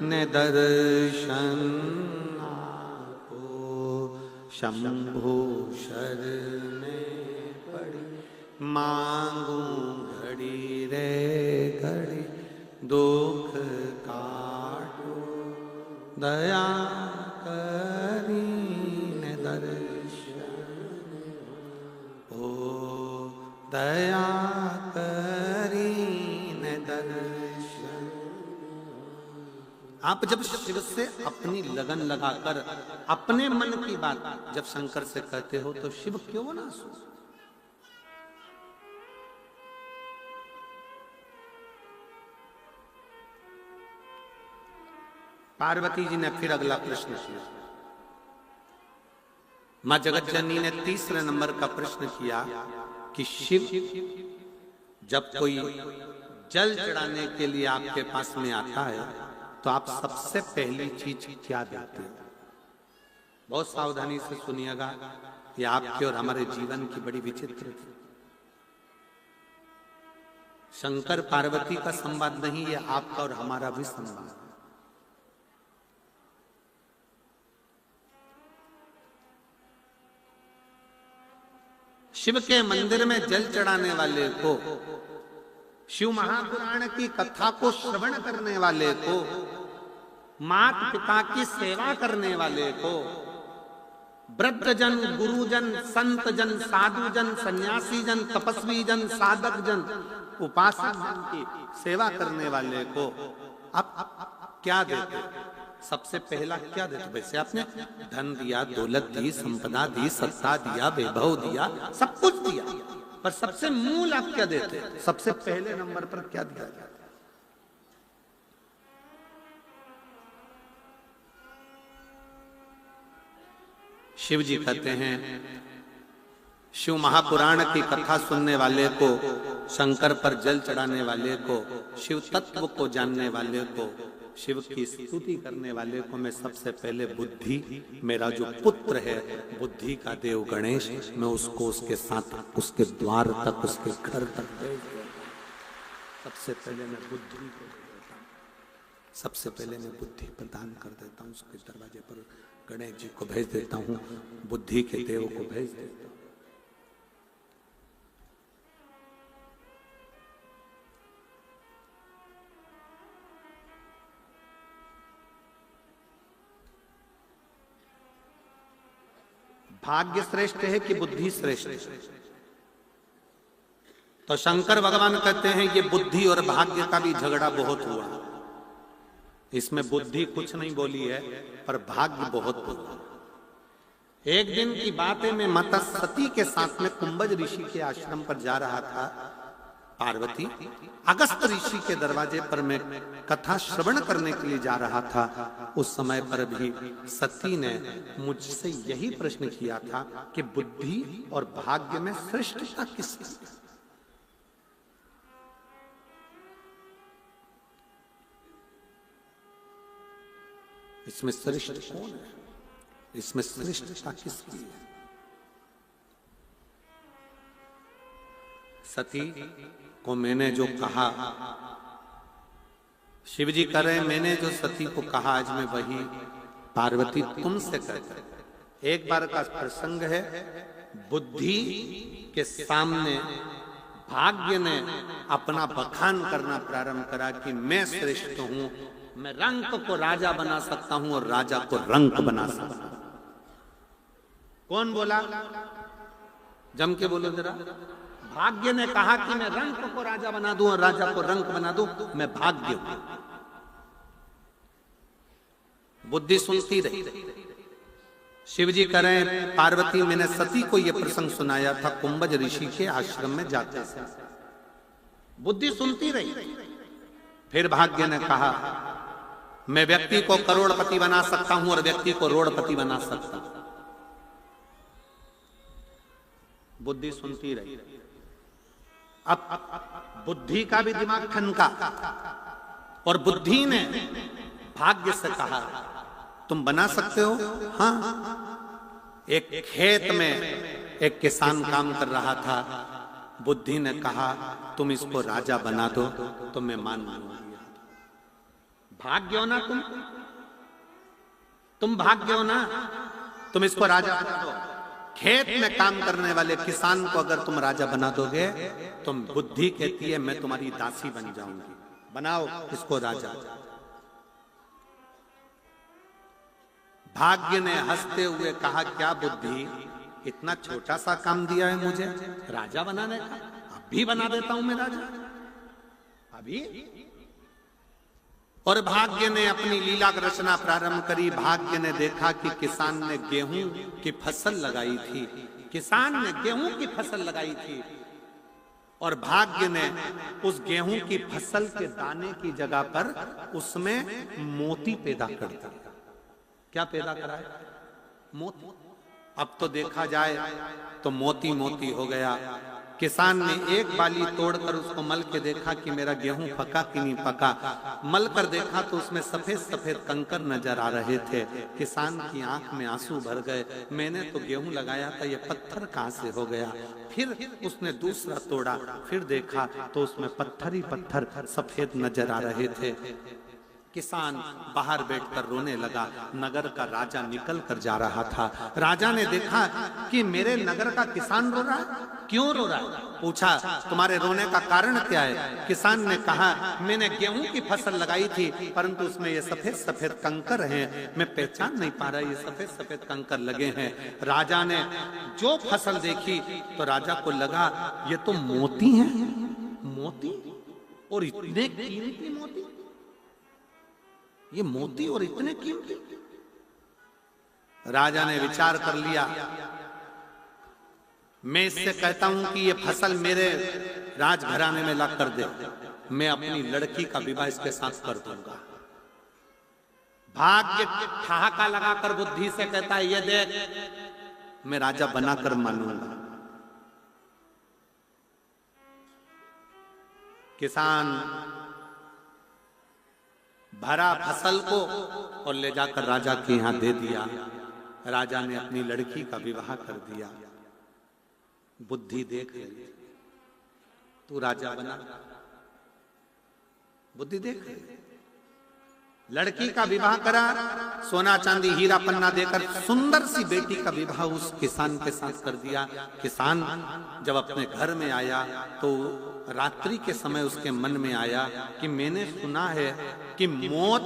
A: ने दर्शन आपो। शंभो शरणे पड़ी मांगू घड़ी रे घड़ी, दुख काटो दया करीन दर्शन ओ, दया करीन दर्शन। आप जब शिव से अपनी लगन लगाकर अपने मन की बात जब शंकर से कहते हो, तो शिव क्यों ना सुने? पार्वती जी ने फिर अगला प्रश्न किया। मां जगत जननी ने तीसरे नंबर का प्रश्न किया कि शिव, जब कोई जल चढ़ाने के लिए आपके पास में आता है तो आप सबसे पहली चीज क्या देते हो? बहुत सावधानी से सुनिएगा, ये आपके और हमारे जीवन की बड़ी विचित्र थी। शंकर पार्वती का संवाद नहीं, ये आपका और हमारा भी संवाद है। शिव के मंदिर में जल चढ़ाने वाले को, शिव महापुराण की कथा को श्रवण करने वाले को, मात पिता की सेवा करने वाले को, वृद्धजन, गुरुजन, संत जन, साधु जन, सन्यासी जन, तपस्वी जन, साधक जन, उपासक जन की सेवा करने वाले को आप क्या देते? सबसे पहला क्या देते? वैसे आपने धन दिया, दौलत दी, संपदा दी, सत्ता दिया, वैभव दिया, सब कुछ दिया, पर सबसे मूल आप क्या देते? सबसे पहले नंबर पर क्या दिया जाता? शिव जी कहते हैं, शिव महापुराण की कथा सुनने वाले को, शंकर पर जल चढ़ाने वाले को, शिव तत्व को जानने वाले को, शिव की स्तुति करने वाले को मैं सबसे पहले बुद्धि, मेरा जो पुत्र है बुद्धि का देव गणेश, मैं उसको उसके साथ उसके द्वार तक, उसके घर तक भेज देता हूं। सबसे पहले मैं बुद्धि को देता हूं, सबसे पहले मैं बुद्धि प्रदान कर देता हूं, उसके दरवाजे पर गणेश जी को भेज देता हूं, बुद्धि के देव को भेज देता हूं। भाग्य श्रेष्ठ है कि बुद्धि श्रेष्ठ है? तो शंकर भगवान कहते हैं ये बुद्धि और भाग्य का भी झगड़ा बहुत हुआ। इसमें बुद्धि कुछ नहीं बोली है, पर भाग्य बहुत बोला। एक दिन की बात है, मैं माता सती के साथ में कुंभज ऋषि के आश्रम पर जा रहा था। पार्वती अगस्त ऋषि के दरवाजे पर मैं कथा श्रवण करने के लिए जा रहा था। उस समय पर भी सती ने मुझसे यही प्रश्न किया था कि बुद्धि और भाग्य में श्रेष्ठता किसकी है? इसमें श्रेष्ठ कौन है? इसमें श्रेष्ठता किसकी है? सती को मैंने जो कहा, शिव जी कह रहे, मैंने जो सती को कहा आज मैं वही पार्वती तुमसे कहता। एक बार का प्रसंग है, बुद्धि के सामने भाग्य ने अपना बखान करना प्रारंभ करा कि मैं श्रेष्ठ हूं, मैं रंक को राजा बना सकता हूं और राजा को रंक बना सकता हूं। कौन बोला? जम के बोलो जरा। भाग्य ने कहा कि मैं रंक को राजा बना दूं और राजा को रंक बना दूं, मैं भाग्य हूं। बुद्धि सुनती रही। शिव जी कह रहे हैं, पार्वती मैंने सती को यह प्रसंग सुनाया था कुंभज ऋषि के आश्रम में जाते से। बुद्धि सुनती रही। फिर भाग्य ने कहा, मैं व्यक्ति को करोड़पति बना सकता हूं और व्यक्ति को रोड़पति बना सकता हूं। बुद्धि सुनती रही। अब बुद्धि का भी दिमाग ठनका और बुद्धि ने भाग्य से कहा, तुम बना सकते हो? हाँ। एक खेत में एक किसान काम कर रहा था। बुद्धि ने कहा, तुम इसको राजा बना दो तो मैं मान लूंगी। भाग्य हो ना तुम भाग्य हो ना, तुम इसको राजा बना दो। खेत में काम करने वाले किसान को अगर तुम राजा बना दोगे, तुम बुद्धि कहती है मैं तुम्हारी दासी बन जाऊंगी, बनाओ इसको राजा। भाग्य ने हंसते हुए कहा, क्या बुद्धि, इतना छोटा सा काम दिया है मुझे राजा बनाने का? अभी बना देता हूं मैं राजा, अभी। और भाग्य ने अपनी लीला रचना प्रारंभ करी। भाग्य ने देखा कि किसान ने गेहूं की फसल लगाई थी, किसान ने गेहूं की फसल लगाई थी और भाग्य ने उस गेहूं की फसल के दाने की जगह पर उसमें मोती पैदा कर दिया। क्या पैदा करा है? मोती। अब तो देखा जाए तो मोती मोती हो गया। किसान ने एक बाली तोड़कर उसको मल के देखा कि मेरा गेहूं पका कि नहीं पका। मल कर देखा तो उसमें सफेद सफेद कंकर नजर आ रहे थे। किसान की आंख में आंसू भर गए, मैंने तो गेहूं लगाया था, ये पत्थर कहां से हो गया। फिर उसने दूसरा तोड़ा, फिर देखा तो उसमें पत्थर ही पत्थर सफेद नजर आ रहे थे। किसान बाहर बैठकर रोने लगा। नगर का राजा निकल कर जा रहा था। राजा ने देखा कि मेरे नगर का किसान रो रहा है, क्यों रो रहा है? पूछा तुम्हारे रोने का कारण क्या है? किसान ने कहा मैंने गेहूं की फसल लगाई थी, परंतु उसमें ये सफेद सफेद कंकर हैं, मैं पहचान नहीं पा रहा, ये सफेद सफेद कंकर लगे हैं। राजा ने जो फसल देखी तो राजा को लगा ये तो मोती हैं। मोती, और इतने कीमती मोती, ये मोती और इतने कीमती। राजा ने विचार कर लिया, मैं इससे कहता हूं कि ये फसल मेरे राजघराने में ला कर दे, मैं अपनी लड़की का विवाह इसके साथ कर दूंगा। भाग्य ठहाका लगाकर बुद्धि से कहता है ये देख, मैं राजा बनाकर मानूंगा। किसान भरा फसल को और ले जाकर राजा के यहां दे दिया। राजा ने अपनी लड़की का विवाह कर दिया। बुद्धि देख रही, तू राजा बना, बुद्धि देख रही। लड़की का विवाह करा, सोना चांदी हीरा पन्ना देकर सुंदर सी बेटी का विवाह उस किसान के साथ कर दिया। किसान जब अपने घर में आया तो रात्रि के समय उसके मन में आया कि मैंने सुना है कि मौत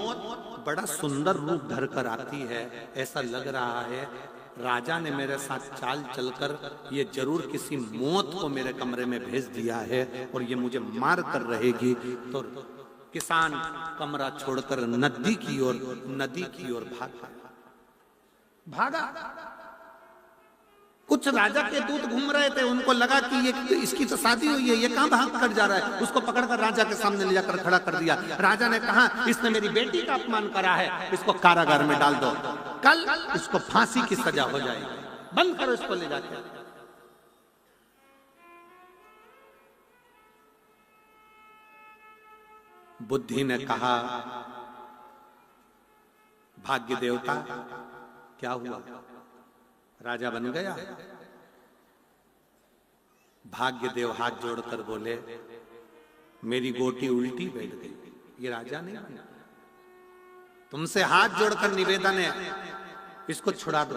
A: बड़ा सुंदर रूप धर कर आती है, ऐसा लग रहा है राजा ने मेरे साथ चाल चलकर ये जरूर किसी मौत को मेरे कमरे में भेज दिया है और ये मुझे मार कर रहेगी। तो किसान कमरा छोड़कर नदी की ओर भागा। कुछ राजा के दूत घूम रहे थे, उनको लगा कि ये इसकी तो शादी हुई है, ये कहां भाग कर जा रहा है। उसको पकड़कर राजा के सामने ले जाकर खड़ा कर दिया। राजा ने कहा इसने मेरी बेटी का अपमान करा है, इसको कारागार में डाल दो, कल इसको फांसी की सजा हो जाएगी, बंद करो इसको ले जाकर। बुद्धि ने कहा भाग्य देवता क्या हुआ, राजा बन गया? भाग्य देव हाथ जोड़कर बोले मेरी गोटी उल्टी बैठ गई, ये राजा नहीं बना। तुमसे हाथ जोड़कर निवेदन है इसको छुड़ा दो,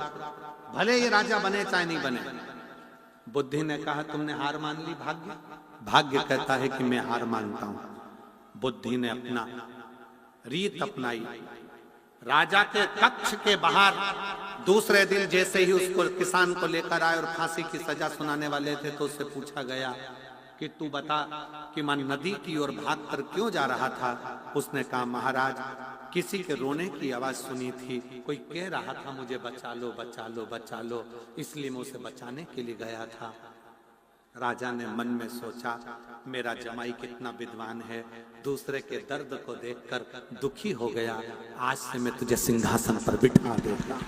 A: भले ये राजा बने चाहे नहीं बने। बुद्धि ने कहा तुमने हार मान ली भाग्य? भाग्य कहता है कि मैं हार मानता हूं। बुद्धि ने अपना रीत अपनाई। राजा के कक्ष के बाहर दूसरे दिन जैसे ही उसको किसान को लेकर आए और फांसी की सजा सुनाने वाले थे तो उससे पूछा गया कि तू बता कि मैं नदी की ओर भागकर क्यों जा रहा था। उसने कहा महाराज किसी के रोने की आवाज सुनी थी, कोई कह रहा था मुझे बचा लो बचा लो बचा लो, इसलिए मैं उसे बचाने के लिए गया था। राजा ने मन में सोचा मेरा जमाई कितना विद्वान है, दूसरे के दर्द को देखकर दुखी हो गया, आज से मैं तुझे सिंहासन पर बिठा दूंगा,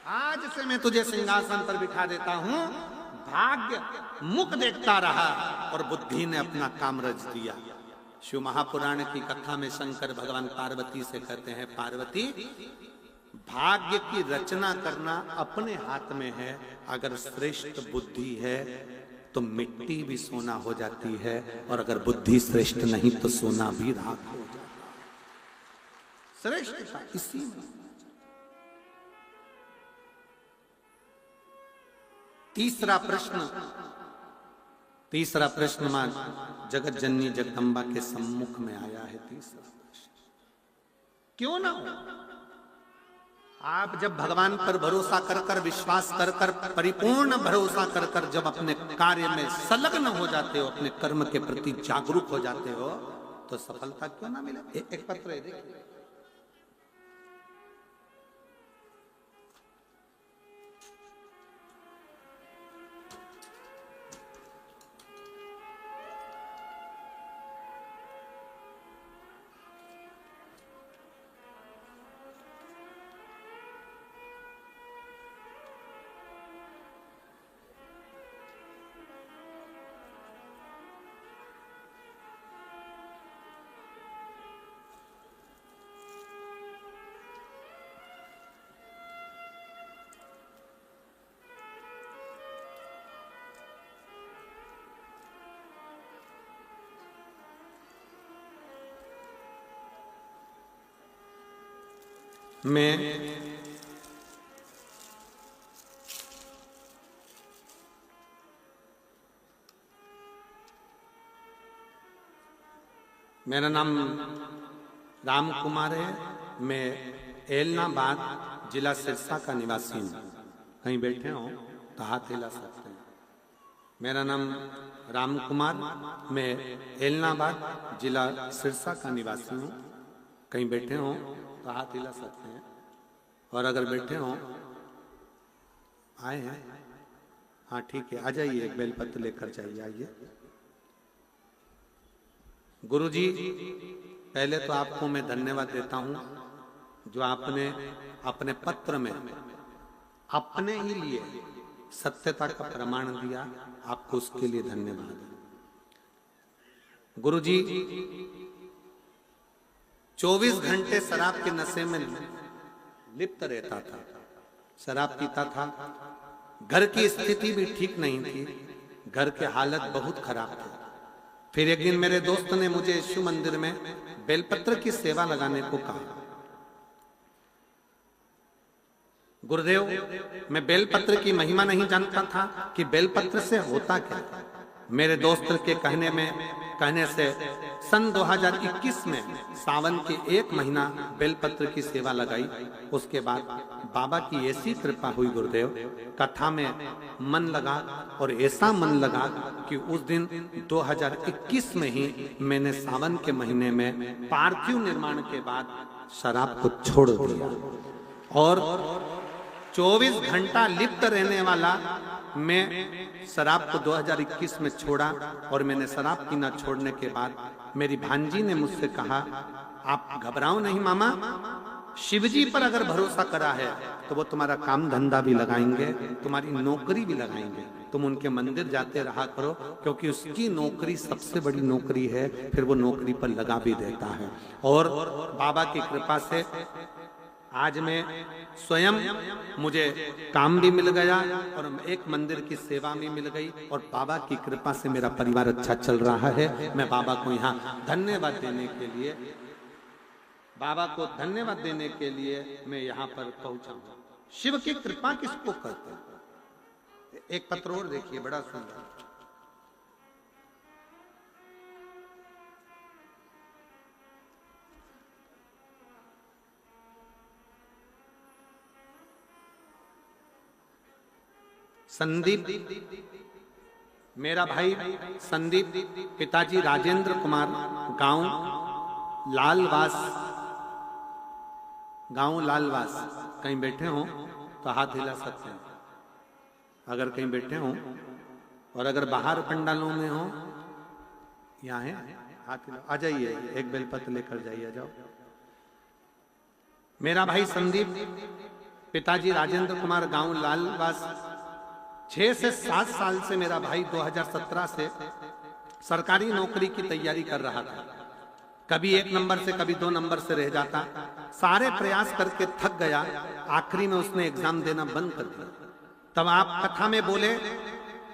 A: आज से मैं तुझे सिंहासन पर बिठा देता हूं। भाग्य मुख देखता रहा और बुद्धि ने अपना काम रच दिया। शिव महापुराण की कथा में शंकर भगवान पार्वती से कहते हैं पार्वती भाग्य की रचना करना अपने हाथ में है, अगर श्रेष्ठ बुद्धि है तो मिट्टी भी सोना हो जाती है और अगर बुद्धि श्रेष्ठ नहीं तो सोना भी राख हो जाता है। श्रेष्ठता इसी में। तीसरा प्रश्न मां जगत जननी जगदम्बा के सम्मुख में आया है। तीसरा प्रश्न क्यों ना हो, आप जब भगवान पर भरोसा कर कर विश्वास कर कर परिपूर्ण भरोसा कर कर जब अपने कार्य में संलग्न हो जाते हो, अपने कर्म के प्रति जागरूक हो जाते हो तो सफलता क्यों ना मिले। एक पत्र है देखिए, मैं मेरा नाम राम कुमार है। मैं एलनाबाद जिला सिरसा का निवासी हूँ। कहीं बैठे हो तो हाथ हिला सकते हैं। मेरा नाम राम कुमार, मैं एलनाबाद जिला सिरसा का निवासी हूँ। कहीं बैठे हो तो हाथ हिला सकते हैं। और अगर बैठे हो, आए हैं, हाँ ठीक है, आ जाइए, एक बेलपत्र लेकर जाइए, आइए। गुरुजी, पहले तो आपको मैं धन्यवाद देता हूं जो आपने अपने पत्र में अपने ही लिए सत्यता का प्रमाण दिया। आपको उसके लिए धन्यवाद। गुरुजी, 24 घंटे शराब के नशे में लिप्त रहता था, शराब पीता था। घर की स्थिति भी ठीक नहीं थी, घर के हालत बहुत खराब थे। फिर एक दिन मेरे दोस्त ने मुझे यीशु मंदिर में बेलपत्र की सेवा लगाने को कहा। गुरुदेव, मैं बेलपत्र की महिमा नहीं जानता था कि बेलपत्र से होता क्या। मेरे दोस्त के कहने से सन 2021 में सावन के 1 महीना बेलपत्र की सेवा लगाई। उसके बाद बाबा की ऐसी कृपा हुई गुरुदेव, कथा में मन लगा, और ऐसा मन लगा कि उस दिन 2021 में ही मैंने सावन के महीने में पार्थिव निर्माण के बाद शराब को छोड़ दिया। और 24 घंटा लिप्त रहने वाला मैं शराब को 2021 में छोड़ा। और मैंने शराब पीना छोड़ने के बाद मेरी भांजी ने मुझसे कहा, आप घबराओ नहीं मामा, शिवजी पर अगर भरोसा करा है तो वो तुम्हारा काम धंधा भी लगाएंगे, तुम्हारी नौकरी भी लगाएंगे। तुम उनके मंदिर जाते रहा करो, क्योंकि उसकी नौकरी सबसे बड़ी नौकरी है, फिर वो नौकरी पर लगा भी देता है। और बाबा की कृपा से आज मैं स्वयं, मुझे काम भी मिल गया और एक मंदिर की सेवा भी मिल गई, और बाबा की कृपा से मेरा परिवार अच्छा चल रहा है। मैं बाबा को यहाँ धन्यवाद देने के लिए, बाबा को धन्यवाद देने के लिए मैं यहाँ पर पहुंचा हूँ। शिव की कृपा किसको करते हैं? एक पत्र और देखिए, बड़ा सुंदर। संदीप, मेरा भाई संदीप, पिताजी राजेंद्र कुमार, गांव लालवास। कहीं बैठे हो तो हाथ हिला सकते हैं, अगर कहीं बैठे हो। और अगर बाहर पंडालों में हो, यहाँ है, हाथ हिला, आ जाइए, एक बेलपत्र लेकर जाइए, आ जाओ। मेरा भाई संदीप, पिताजी राजेंद्र कुमार, गांव लालवास। 6 से 7 साल से मेरा भाई 2017 से सरकारी नौकरी की तैयारी कर रहा था। कभी 1 नंबर से, कभी 2 नंबर से रह जाता। सारे प्रयास करके थक गया, आखिरी में उसने एग्जाम देना बंद कर दिया। तब आप कथा में बोले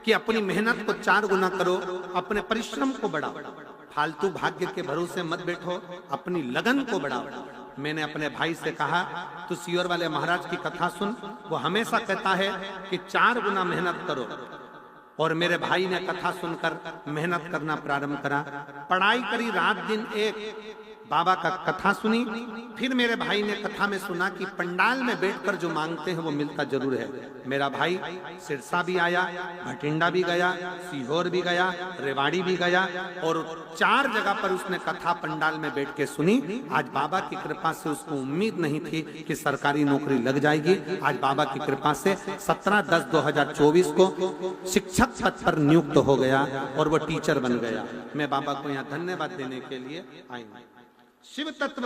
A: कि अपनी मेहनत को 4 गुना करो, अपने परिश्रम को बढ़ाओ, फालतू भाग्य के भरोसे मत बैठो, अपनी लगन को बढ़ाओ। मैंने अपने भाई से कहा, तू सियोर वाले महाराज की कथा सुन, वो हमेशा कहता है कि 4 गुना मेहनत करो। और मेरे भाई ने कथा सुनकर मेहनत करना प्रारंभ करा, पढ़ाई करी रात दिन एक, बाबा का कथा सुनी। फिर मेरे भाई ने कथा में सुना कि पंडाल में बैठकर जो मांगते हैं वो मिलता जरूर है। मेरा भाई सिरसा भी आया, भटिंडा भी गया, सीहोर भी गया, रेवाड़ी भी गया, और 4 जगह पर उसने कथा पंडाल में बैठ के सुनी। आज बाबा की कृपा से उसको उम्मीद नहीं थी कि सरकारी नौकरी लग जाएगी। आज बाबा की कृपा से 17/10/2024 को शिक्षक पद पर नियुक्त हो गया और वो टीचर बन गया। मैं बाबा को यहाँ धन्यवाद देने के लिए आई हूँ। शिव तत्व,